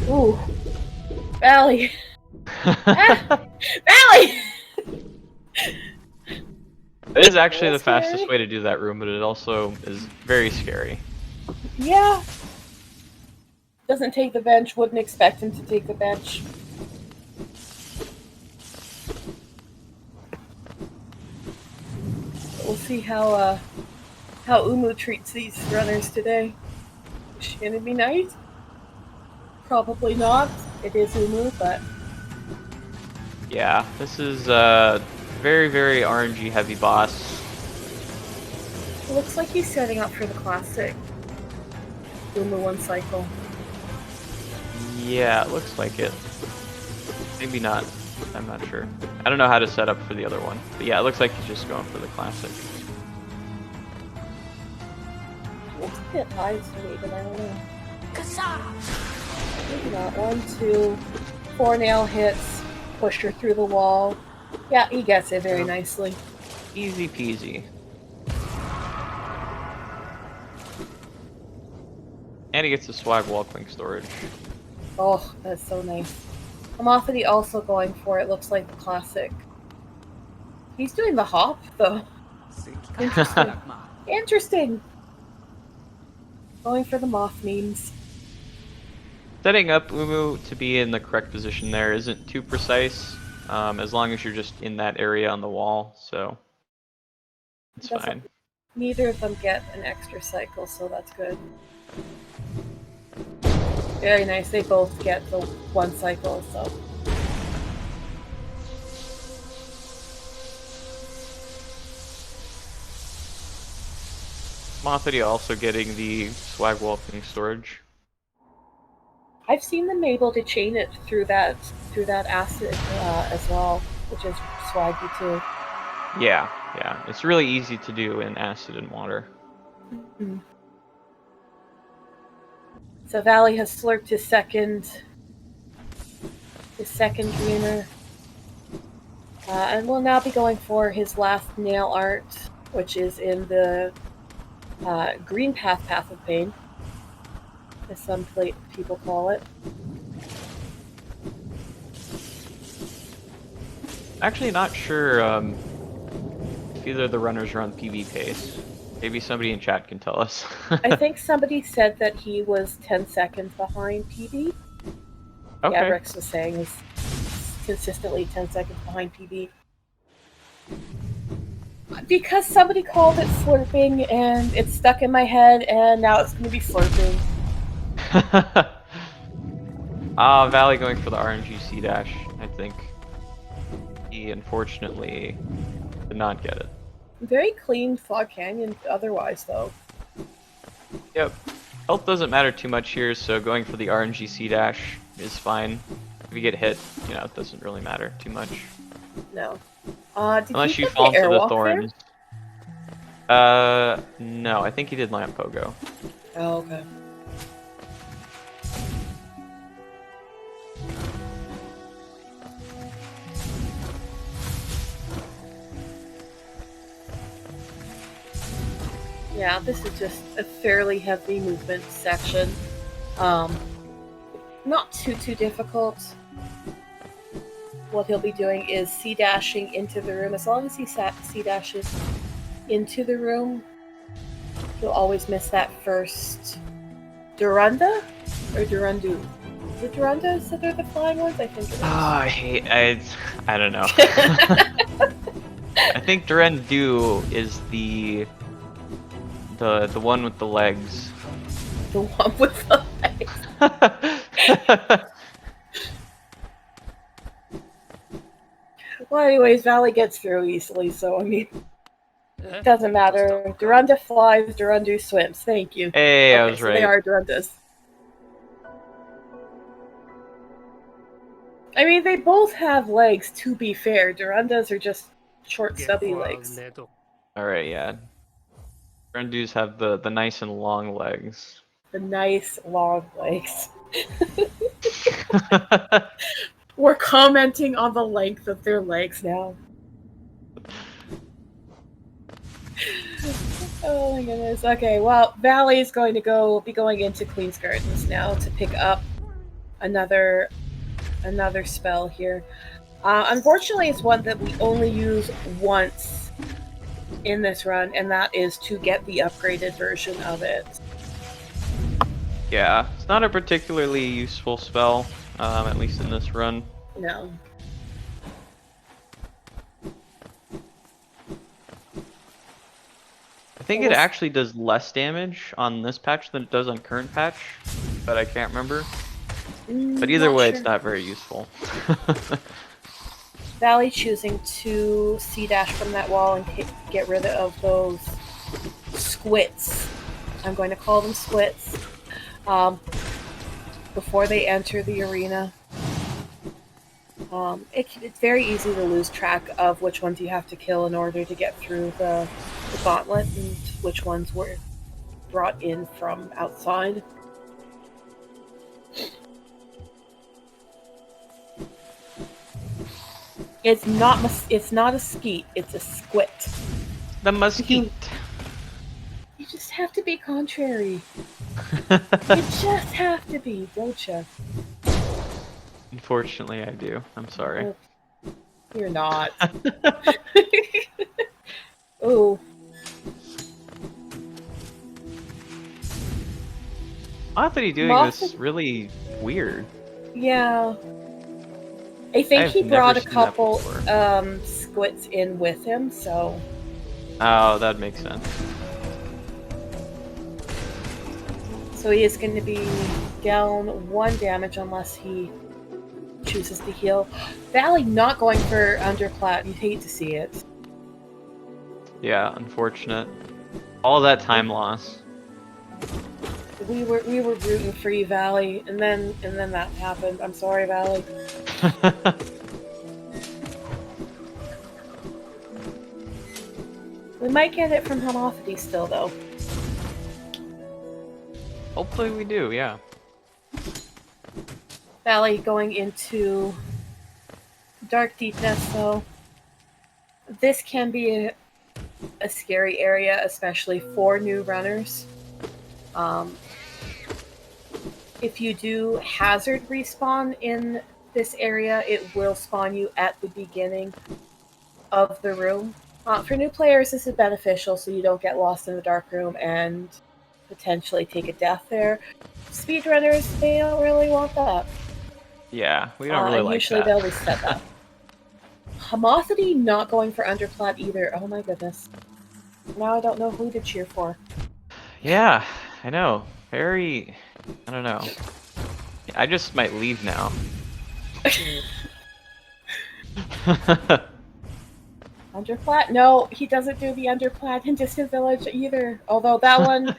S1: Ooh. Valley! Ah! Valley!
S2: It is actually the
S1: That's
S2: fastest
S1: scary.
S2: way to do that room, but it also is very scary.
S1: Yeah. Doesn't take the bench, wouldn't expect him to take the bench. We'll see how Umu treats these runners today. Is she gonna be nice? Probably not. It is Umu, but
S2: Yeah, this is very, very RNG heavy boss.
S1: it looks like he's setting up for the classic Umu 1 cycle.
S2: Yeah, it looks like it. Maybe not. I'm not sure. I don't know how to set up for the other one. But yeah, it looks like he's just going for the classic.
S1: Looks a bit high to me, but I don't know. Maybe not. 1, 2, 4 nail hits, pushed her through the wall. Yeah, he gets it very nicely.
S2: Easy peasy. And he gets the swag wall clink storage.
S1: Oh, that's so nice. Homothety also going for it. Looks like the classic. He's doing the hop, though. Interesting. Interesting. Going for the moth memes.
S2: Setting up Umu to be in the correct position there isn't too precise, as long as you're just in that area on the wall, so it's fine.
S1: Neither of them get an extra cycle, so that's good. Very nice. They both get the 1 cycle, so.
S2: Homothety also getting the swag wall clink storage.
S1: I've seen them able to chain it through that acid as well, which is swaggy too.
S2: Yeah, it's really easy to do in acid and water.
S1: Mm-hmm. So Valley has slurped his second dreamer. And will now be going for his last nail art, which is in the green path of pain, as some people call it.
S2: Actually not sure if either of the runners are on PB pace. Maybe somebody in chat can tell us.
S1: I think somebody said that he was 10 seconds behind PB.
S2: Okay.
S1: Yeah, Rex was saying he's consistently 10 seconds behind PB. Because somebody called it slurping, and it's stuck in my head, and now it's going to be slurping.
S2: Valley going for the RNG C dash, I think. He unfortunately did not get it.
S1: Very clean Fog Canyon otherwise, though.
S2: Yep. Health doesn't matter too much here, so going for the RNG C dash is fine. If you get hit, it doesn't really matter too much.
S1: No.
S2: Unless you fall into the thorns. No, I think he did lamp pogo.
S1: Oh, okay. Yeah, this is just a fairly heavy movement section. Not too difficult. What he'll be doing is C-dashing into the room. As long as he C-dashes into the room, he'll always miss that first Durunda or Durundu? Is it Durundas that are the flying ones? I think it is.
S2: I don't know. I think Durandu is the one with the legs.
S1: The one with the legs. Well, anyways, Valley gets through easily, so I mean, it doesn't matter. Durunda flies, Durundu swims. Thank you.
S2: Hey, I
S1: Okay,
S2: was
S1: so
S2: right.
S1: they are Durundas. I mean, they both have legs, to be fair. Durundas are just short, stubby legs.
S2: Alright, yeah. Durandus have the nice and long legs.
S1: The nice, long legs. We're commenting on the length of their legs now. Oh my goodness. Okay, well, Valley's going to be going into Queen's Gardens now to pick up another spell here. Unfortunately, it's one that we only use once in this run, and that is to get the upgraded version of it.
S2: Yeah, it's not a particularly useful spell, at least in this run.
S1: No.
S2: I think it actually does less damage on this patch than it does on current patch, but I can't remember. But either way, it's not very useful.
S1: Valley choosing to C-dash from that wall and get rid of those squits. I'm going to call them squits. Before they enter the arena. It's very easy to lose track of which ones you have to kill in order to get through the gauntlet and which ones were brought in from outside. It's not a skeet, it's a squit.
S2: The mesquite.
S1: You just have to be contrary. You just have to be, don't you?
S2: Unfortunately, I do. I'm sorry.
S1: You're not. Ooh.
S2: Homothety doing this is really weird.
S1: Yeah. I think
S2: I've
S1: he brought a
S2: never seen that
S1: couple
S2: before.
S1: squits in with him, so...
S2: Oh, that makes sense.
S1: So he is going to be down 1 damage unless he chooses to heal. Valley not going for underplat. You'd hate to see it.
S2: Yeah, unfortunate. All that time loss.
S1: We were rooting for you, Valley, and then that happened. I'm sorry, Valley. We might get it from homothety still, though.
S2: Hopefully we do, yeah.
S1: Valley going into dark deepness, so this can be a scary area, especially for new runners. If you do hazard respawn in this area, it will spawn you at the beginning of the room. For new players, this is beneficial so you don't get lost in the dark room and potentially take a death there. Speedrunners, they don't really want that.
S2: Yeah, we don't really like
S1: usually
S2: that.
S1: they'll reset that. Homothety not going for underplat either. Oh my goodness. Now I don't know who to cheer for.
S2: Yeah, I know. Very... I don't know. I just might leave now.
S1: Underplat? No, he doesn't do the underplat in Distant Village either. Although that one...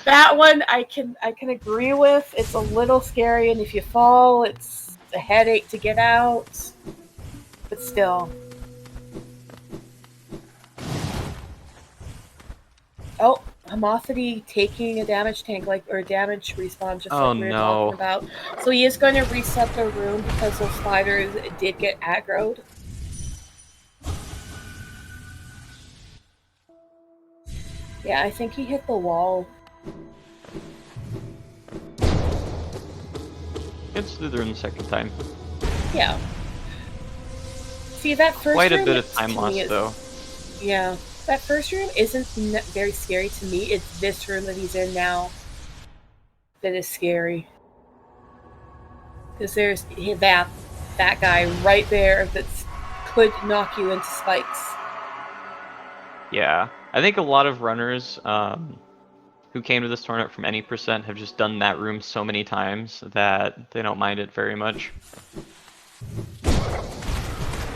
S1: that one I can agree with. It's a little scary, and if you fall, it's a headache to get out. But still. Oh, homothety taking a damage tank, or damage respawn, just like we were talking about. So he is going to reset the room because those spiders did get aggroed. Yeah, I think he hit the wall.
S2: It's through the second time.
S1: Yeah. See, that first
S2: Quite a
S1: room
S2: bit of time lost, though.
S1: Yeah. That first room isn't very scary to me. It's this room that he's in now. that is scary. Because there's that guy right there that could knock you into spikes.
S2: Yeah, I think a lot of runners who came to this tournament from any percent have just done that room so many times that they don't mind it very much.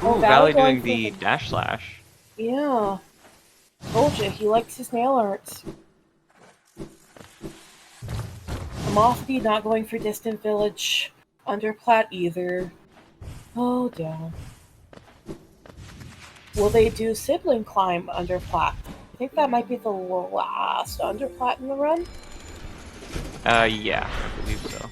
S1: Oh,
S2: Ooh,
S1: Valley
S2: Valley
S1: going
S2: doing
S1: for
S2: the
S1: the...
S2: dash slash.
S1: Yeah. Told you, he likes his nail arts. Homothety not going for Distant Village. Underplat either. Oh, damn. Will they do Sibling Climb Underplat? I think that might be the last Underplat in the run.
S2: Yeah, I believe so.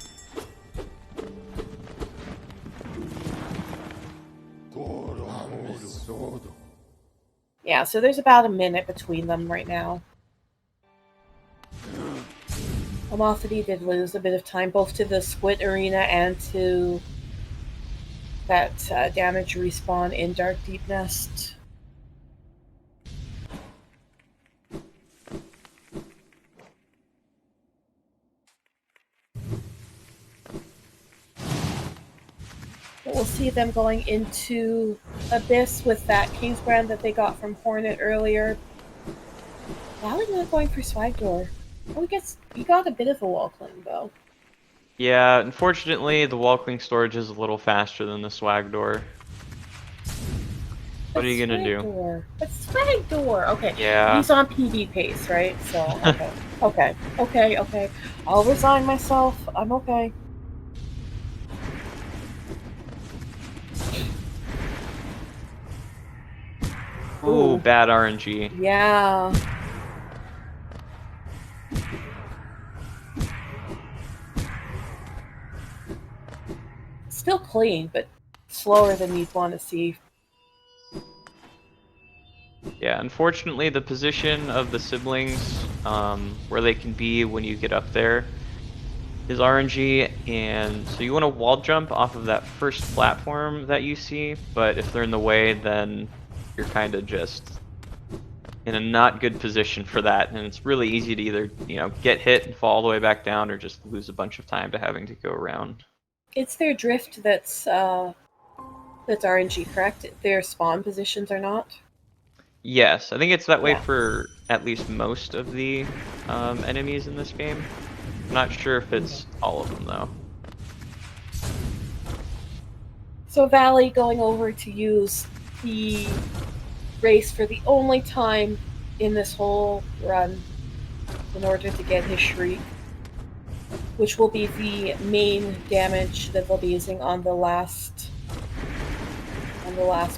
S1: Yeah, so there's about a minute between them right now. Homothety did lose a bit of time, both to the Squid Arena and to that damage respawn in Dark Deep Nest. But we'll see them going into Abyss with that King's Brand that they got from Hornet earlier. Valley not going for Swag Door. Oh, he got a bit of a wall cling though.
S2: Yeah, unfortunately, the wall cling storage is a little faster than the swag door. What are you gonna do?
S1: But Swag Door! Okay.
S2: Yeah.
S1: He's on PB pace, right? So, okay. Okay. I'll resign myself. I'm okay.
S2: Ooh, bad RNG.
S1: Yeah. Still clean, but slower than you'd want to see.
S2: Yeah, unfortunately, the position of the siblings, where they can be when you get up there, is RNG, and so you want to wall jump off of that first platform that you see, but if they're in the way, then you're kind of just in a not good position for that, and it's really easy to either, get hit and fall all the way back down, or just lose a bunch of time to having to go around.
S1: It's their drift that's RNG, correct? Their spawn positions are not?
S2: Yes, I think it's that way
S1: Yeah.
S2: for at least most of the enemies in this game. I'm not sure if it's all of them, though.
S1: So Valley going over to use the race for the only time in this whole run in order to get his Shriek, which will be the main damage that they'll be using on the last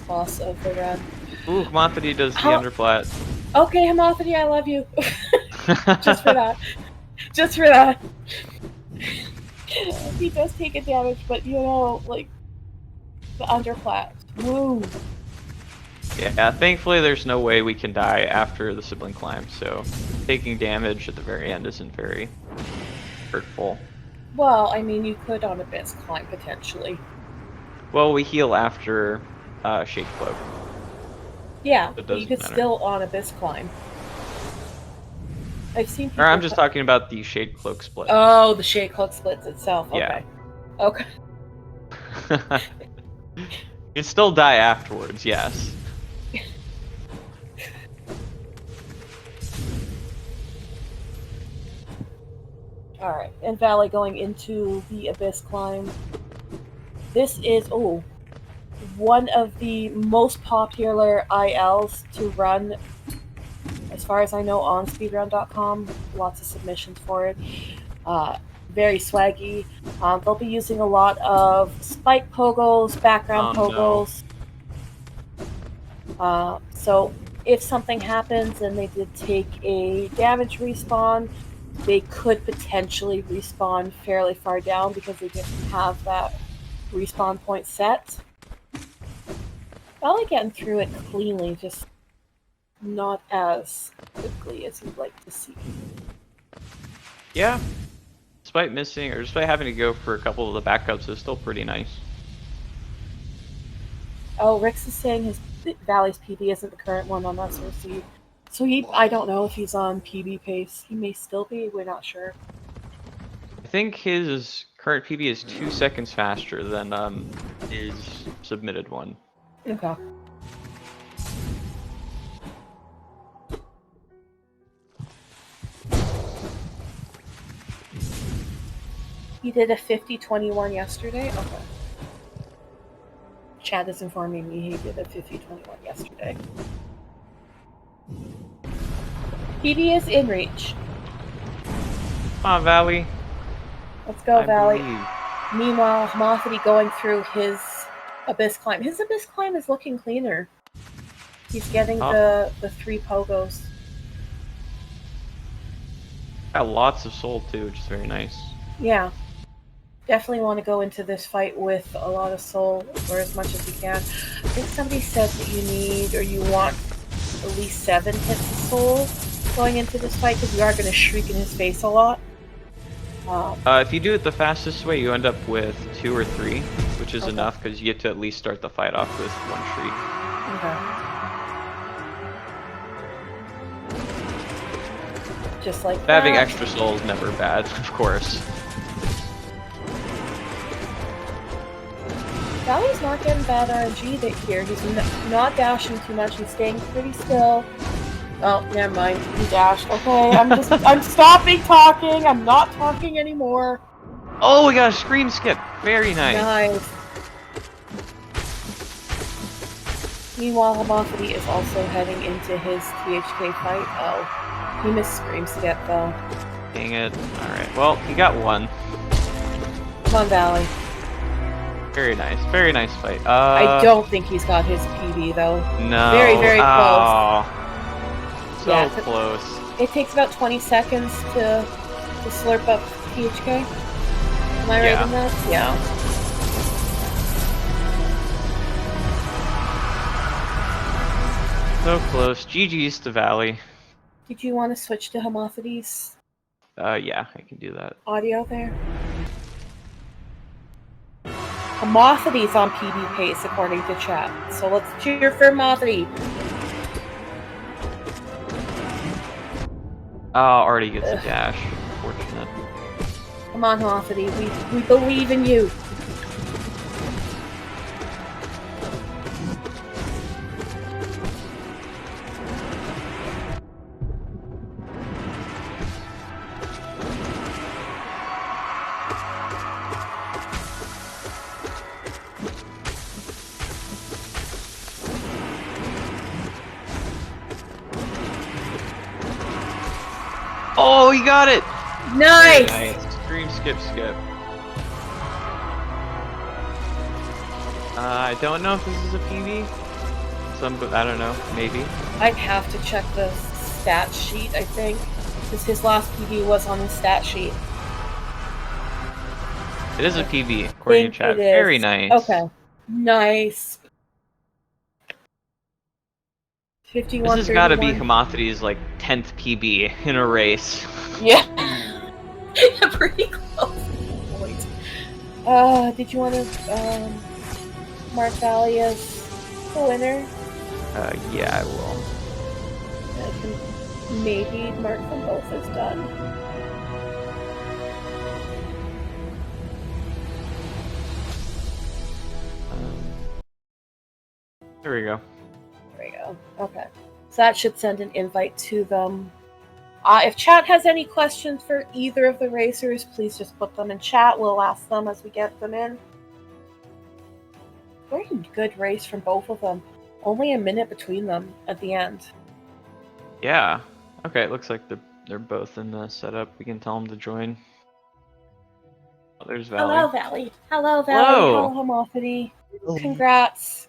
S1: boss of the run.
S2: Ooh, Homothety does the underplat.
S1: Okay, Homothety, I love you. Just for that. Just for that. He does take a damage, but like the underplat. Woo.
S2: Yeah, thankfully there's no way we can die after the sibling climb, so taking damage at the very end isn't very hurtful.
S1: Well, I mean, you could on Abyss Climb, potentially.
S2: Well, we heal after Shade Cloak.
S1: Yeah,
S2: It
S1: but you
S2: doesn't
S1: could
S2: matter.
S1: still on Abyss Climb. I've seen people...
S2: Or I'm just talking about the Shade Cloak split.
S1: Oh, the Shade Cloak splits itself. Okay.
S2: Yeah.
S1: Okay.
S2: You'd still die afterwards, yes.
S1: Alright, and Valley going into the Abyss Climb. This is, one of the most popular ILs to run, as far as I know, on speedrun.com. Lots of submissions for it. Very swaggy. They'll be using a lot of spike pogos, background pogos. No. So if something happens and they did take a damage respawn, they could potentially respawn fairly far down because they didn't have that respawn point set. Probably getting through it cleanly, just not as quickly as you'd like to see.
S2: Yeah. Despite missing, or despite having to go for a couple of the backups, it's still pretty nice.
S1: Oh, Rix is saying his Valley's PB isn't the current one on SRC. So I don't know if he's on PB pace. He may still be, we're not sure.
S2: I think his current PB is 2 seconds faster than his submitted one.
S1: Okay. He did a 50-21 yesterday? Okay. Chad is informing me he did a 50-21 yesterday. PB is in reach.
S2: Come on, Valley.
S1: Let's go,
S2: I
S1: Valley.
S2: believe.
S1: Meanwhile, homothety going through his abyss climb. His abyss climb is looking cleaner. He's getting the 3 pogos.
S2: Got lots of soul too, which is very nice.
S1: Yeah. Definitely want to go into this fight with a lot of soul, or as much as you can. I think somebody said that you need, or you want, at least 7 hits of soul going into this fight, because you are going to shriek in his face a lot.
S2: If you do it the fastest way, you end up with 2 or 3, which is enough, because you get to at least start the fight off with 1 shriek.
S1: Okay. Just like that.
S2: Having extra soul is never bad, of course.
S1: Valley's not getting bad RNG here. He's not dashing too much. He's staying pretty still. Oh, never mind. He dashed. Okay, I'm stopping talking. I'm not talking anymore.
S2: Oh, we got a scream skip. Very nice.
S1: Nice. Meanwhile, homothety is also heading into his THK fight. Oh, he missed scream skip though.
S2: Dang it. Alright, well, he got 1.
S1: Come on, Valley.
S2: Very nice. Very nice fight.
S1: I don't think he's got his PB though.
S2: No.
S1: Very, very close.
S2: Oh. So
S1: Yeah,
S2: close.
S1: It takes about 20 seconds to slurp up THK. Am I right in that? Yeah.
S2: So close. GG's to Valley.
S1: Did you want to switch to homothety's
S2: Yeah, I can do that.
S1: audio there? Homothety's on PB pace according to chat. So let's cheer for homothety.
S2: Already gets a dash. Fortunate.
S1: Come on, homothety. We believe in you.
S2: Oh, he got it!
S1: Nice!
S2: Very nice. Scream, skip, skip. I don't know if this is a PB. I don't know. Maybe.
S1: I'd have to check the stat sheet, I think. Because his last PB was on his stat sheet.
S2: It is a PB, according to chat. Very nice.
S1: Okay. Nice. 51.
S2: This has got to be Homothety's like 10th PB in a race.
S1: Yeah. Pretty close. Wait. Did you want to mark Valley as the winner?
S2: Yeah, I will.
S1: I can maybe mark them both as done.
S2: There we go.
S1: There we go. Okay. So that should send an invite to them. If chat has any questions for either of the racers, please just put them in chat. We'll ask them as we get them in. Very good race from both of them. Only a minute between them at the end.
S2: Yeah. Okay, it looks like they're both in the setup. We can tell them to join. Oh, there's Valley.
S1: Hello, Valley. Hello, Valley.
S2: Hello.
S1: Hello, Homothety. Congrats.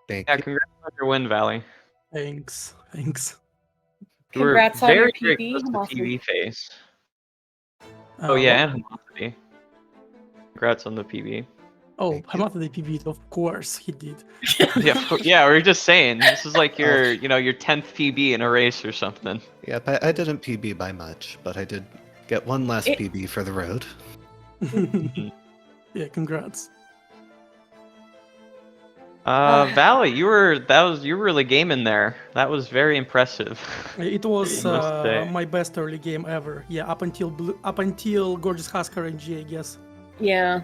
S2: Yeah, congrats on your win, Valley.
S4: Thanks.
S1: Congrats on your
S2: very
S1: PB,
S2: close to
S1: Homothety.
S2: PB face. Oh yeah, and Homothety. Congrats on the PB.
S4: Oh, Homothety PB, of course he did.
S2: Yeah, we were just saying. This is like your, your 10th PB in a race or something.
S5: Yeah, but I didn't PB by much, but I did get one last PB for the road.
S4: Yeah, congrats.
S2: Valley, you were really gaming there. That was very impressive.
S4: It was
S2: I must say.
S4: my best early game ever. Yeah, up until Gorgeous Husker NG, I guess.
S1: Yeah.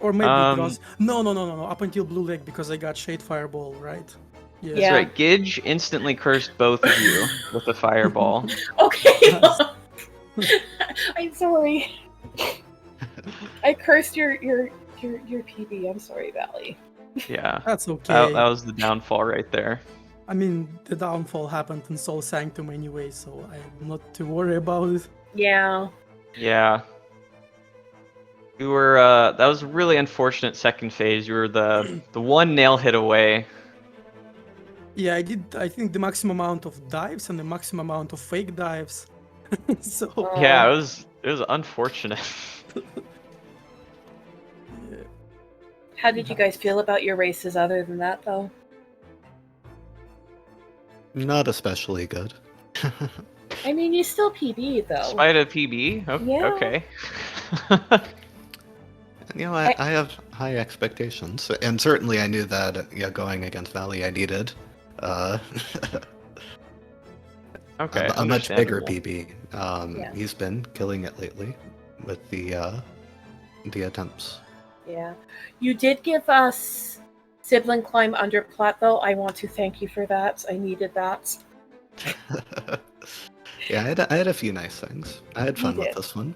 S4: Or maybe
S2: Um,
S4: because no. Up until Blue Lake because I got Shade Fireball, right? Yeah.
S2: That's
S1: Yeah.
S2: right. Gidge instantly cursed both of you with a fireball.
S1: Okay.
S4: Yes.
S1: I'm sorry. I cursed your PB. I'm sorry, Valley.
S2: Yeah.
S4: That's okay.
S2: That was the downfall right there.
S4: I mean, the downfall happened in Soul Sanctum anyway, so I'm not too worried about it.
S1: Yeah.
S2: Yeah. You were that was a really unfortunate second phase. You were the one nail hit away.
S4: Yeah, I did. I think the maximum amount of dives and the maximum amount of fake dives. So
S2: Yeah, it was unfortunate.
S1: How did you guys feel about your races other than that, though?
S5: Not especially good.
S1: I mean, you still PB, though.
S2: Despite a PB?
S1: Yeah.
S2: Okay.
S5: You know, I have high expectations, and certainly I knew that going against Valley, I needed
S2: Okay.
S5: a much bigger
S2: understandable.
S5: PB.
S1: Yeah.
S5: He's been killing it lately with the attempts.
S1: Yeah. You did give us Sibling Climb Underplat, though. I want to thank you for that. I needed that.
S5: Yeah, I had a few nice things. I had fun with
S1: did.
S5: this one.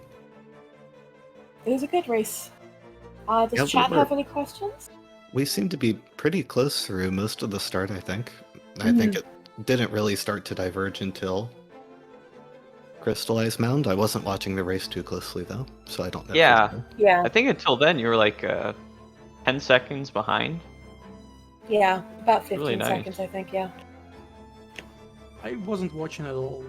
S1: It was a good race.
S5: Yeah,
S1: Does
S5: we
S1: chat
S5: were.
S1: have any questions?
S5: We seemed to be pretty close through most of the start, I think. I think it didn't really start to diverge until Crystallized Mound. I wasn't watching the race too closely, though, so I don't know.
S2: Yeah.
S1: Yeah.
S2: I think until then you were like 10 seconds behind.
S1: Yeah. About 15
S2: Really nice.
S1: seconds, I think, yeah.
S4: I wasn't watching at all.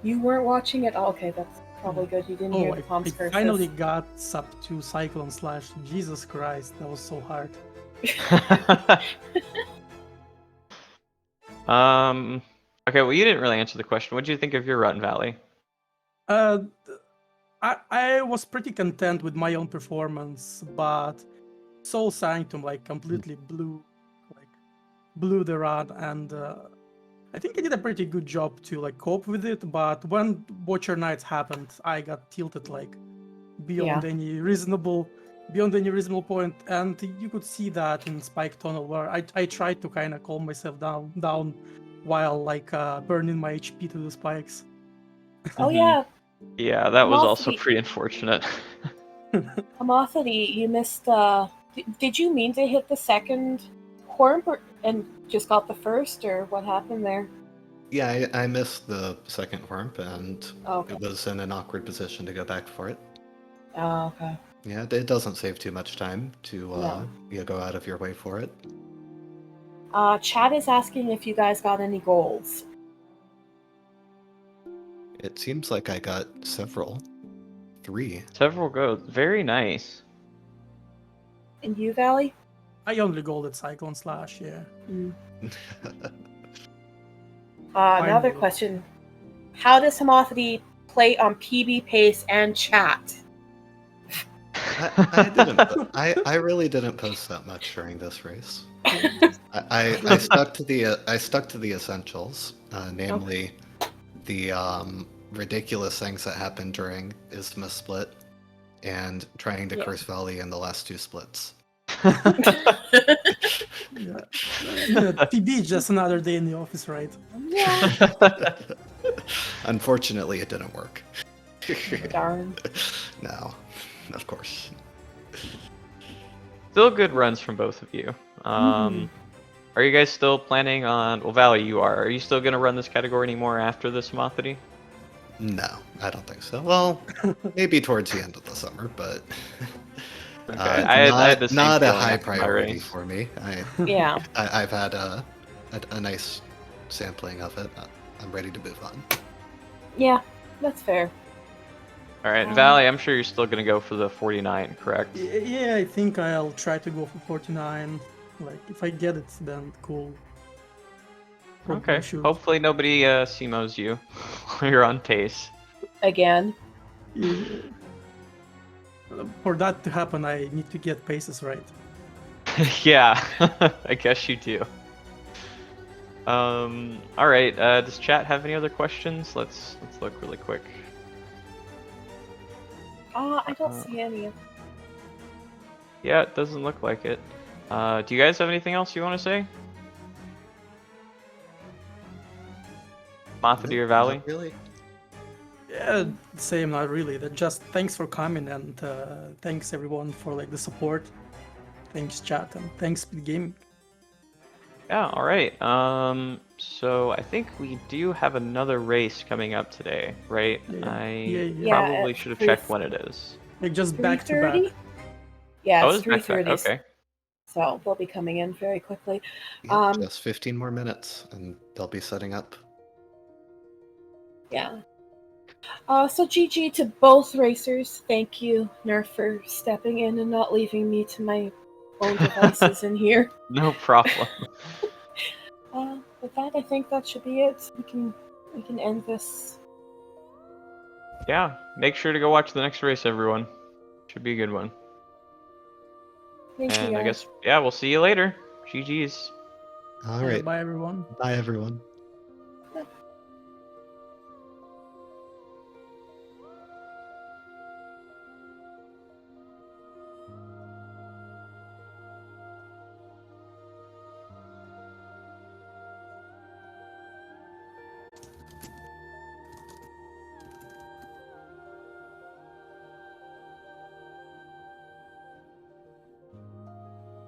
S1: You weren't watching it? Oh, okay, that's probably good. You didn't hear the
S4: I
S1: Palms curses.
S4: finally got sub to Cyclone Slash. Jesus Christ, that was so hard.
S2: Okay, well you didn't really answer the question. What did you think of your run, Valley?
S4: I was pretty content with my own performance, but Soul Sanctum completely blew the run, and I think I did a pretty good job to cope with it. But when Watcher Nights happened, I got tilted beyond any reasonable point, and you could see that in Spike Tunnel where I tried to kind of calm myself down while burning my HP to the spikes.
S1: Oh, yeah.
S2: Yeah, that was also
S1: Homothety.
S2: pretty unfortunate.
S1: Homothety, you missed. Did you mean to hit the second horn and just got the first, or what happened there?
S5: Yeah, I missed the second Whormp, and
S1: Okay.
S5: it was in an awkward position to go back for it.
S1: Oh, okay.
S5: Yeah, it doesn't save too much time to
S1: No.
S5: go out of your way for it.
S1: Chad is asking if you guys got any golds.
S5: It seems like I got several. 3.
S2: Several goals. Very nice.
S1: And you, Valley?
S4: I only golded Cyclone Slash, yeah.
S1: Another
S4: Finally.
S1: question. How does Homothety play on PB pace and chat?
S5: I didn't. I really didn't post that much during this race. I stuck to the essentials, namely the ridiculous things that happened during Isthmus split and trying to curse Valley in the last 2 splits.
S4: Yeah, PB just another day in the office, right?
S1: Yeah.
S5: Unfortunately, it didn't work.
S1: Darn.
S5: No, of course.
S2: Still good runs from both of you. Are you guys still planning on... Well, Valley, you are. Are you still going to run this category anymore after this Homothety?
S5: No, I don't think so. Well, maybe towards the end of the summer, but
S2: Okay. I had the same
S5: not a
S2: feeling
S5: high
S2: after my
S5: priority
S2: race.
S5: for me.
S1: Yeah.
S5: I've had a nice sampling of it. I'm ready to move on.
S1: Yeah, that's fair.
S2: All right, Valley, I'm sure you're still going to go for the 49, correct?
S4: Yeah, I think I'll try to go for 49. If I get it, then cool. Probably
S2: Okay.
S4: should.
S2: Hopefully nobody CMOs you while you're on pace.
S1: Again.
S4: Yeah. For that to happen, I need to get paces right.
S2: Yeah, I guess you do. All right. Does chat have any other questions? Let's look really quick.
S1: I don't see any.
S2: Yeah, it doesn't look like it. Do you guys have anything else you want to say? Homothety or Valley?
S5: Not really.
S4: Yeah, same, not really. That just thanks for coming and thanks everyone for like the support. Thanks chat and thanks Speed Gaming.
S2: Yeah, all right. So I think we do have another race coming up today, right?
S4: Yeah.
S2: I
S1: Yeah,
S2: probably
S1: at
S2: should have
S1: 3
S2: checked when it is.
S4: Like just back to back.
S1: 3:30? Yeah,
S2: Oh,
S1: it's
S2: it's back to back.
S1: 3:30.
S2: Okay.
S1: So they'll be coming in very quickly.
S5: Yeah, just 15 more minutes, and they'll be setting up.
S1: Yeah. So GG to both racers. Thank you, Nerf, for stepping in and not leaving me to my own devices in here.
S2: No problem.
S1: With that, I think that should be it. We can end this.
S2: Yeah, make sure to go watch the next race, everyone. Should be a good one.
S1: Thank you,
S2: And I
S1: guys.
S2: guess, yeah, we'll see you later. GG's.
S5: All
S4: Yeah,
S5: right.
S4: bye everyone.
S5: Bye, everyone.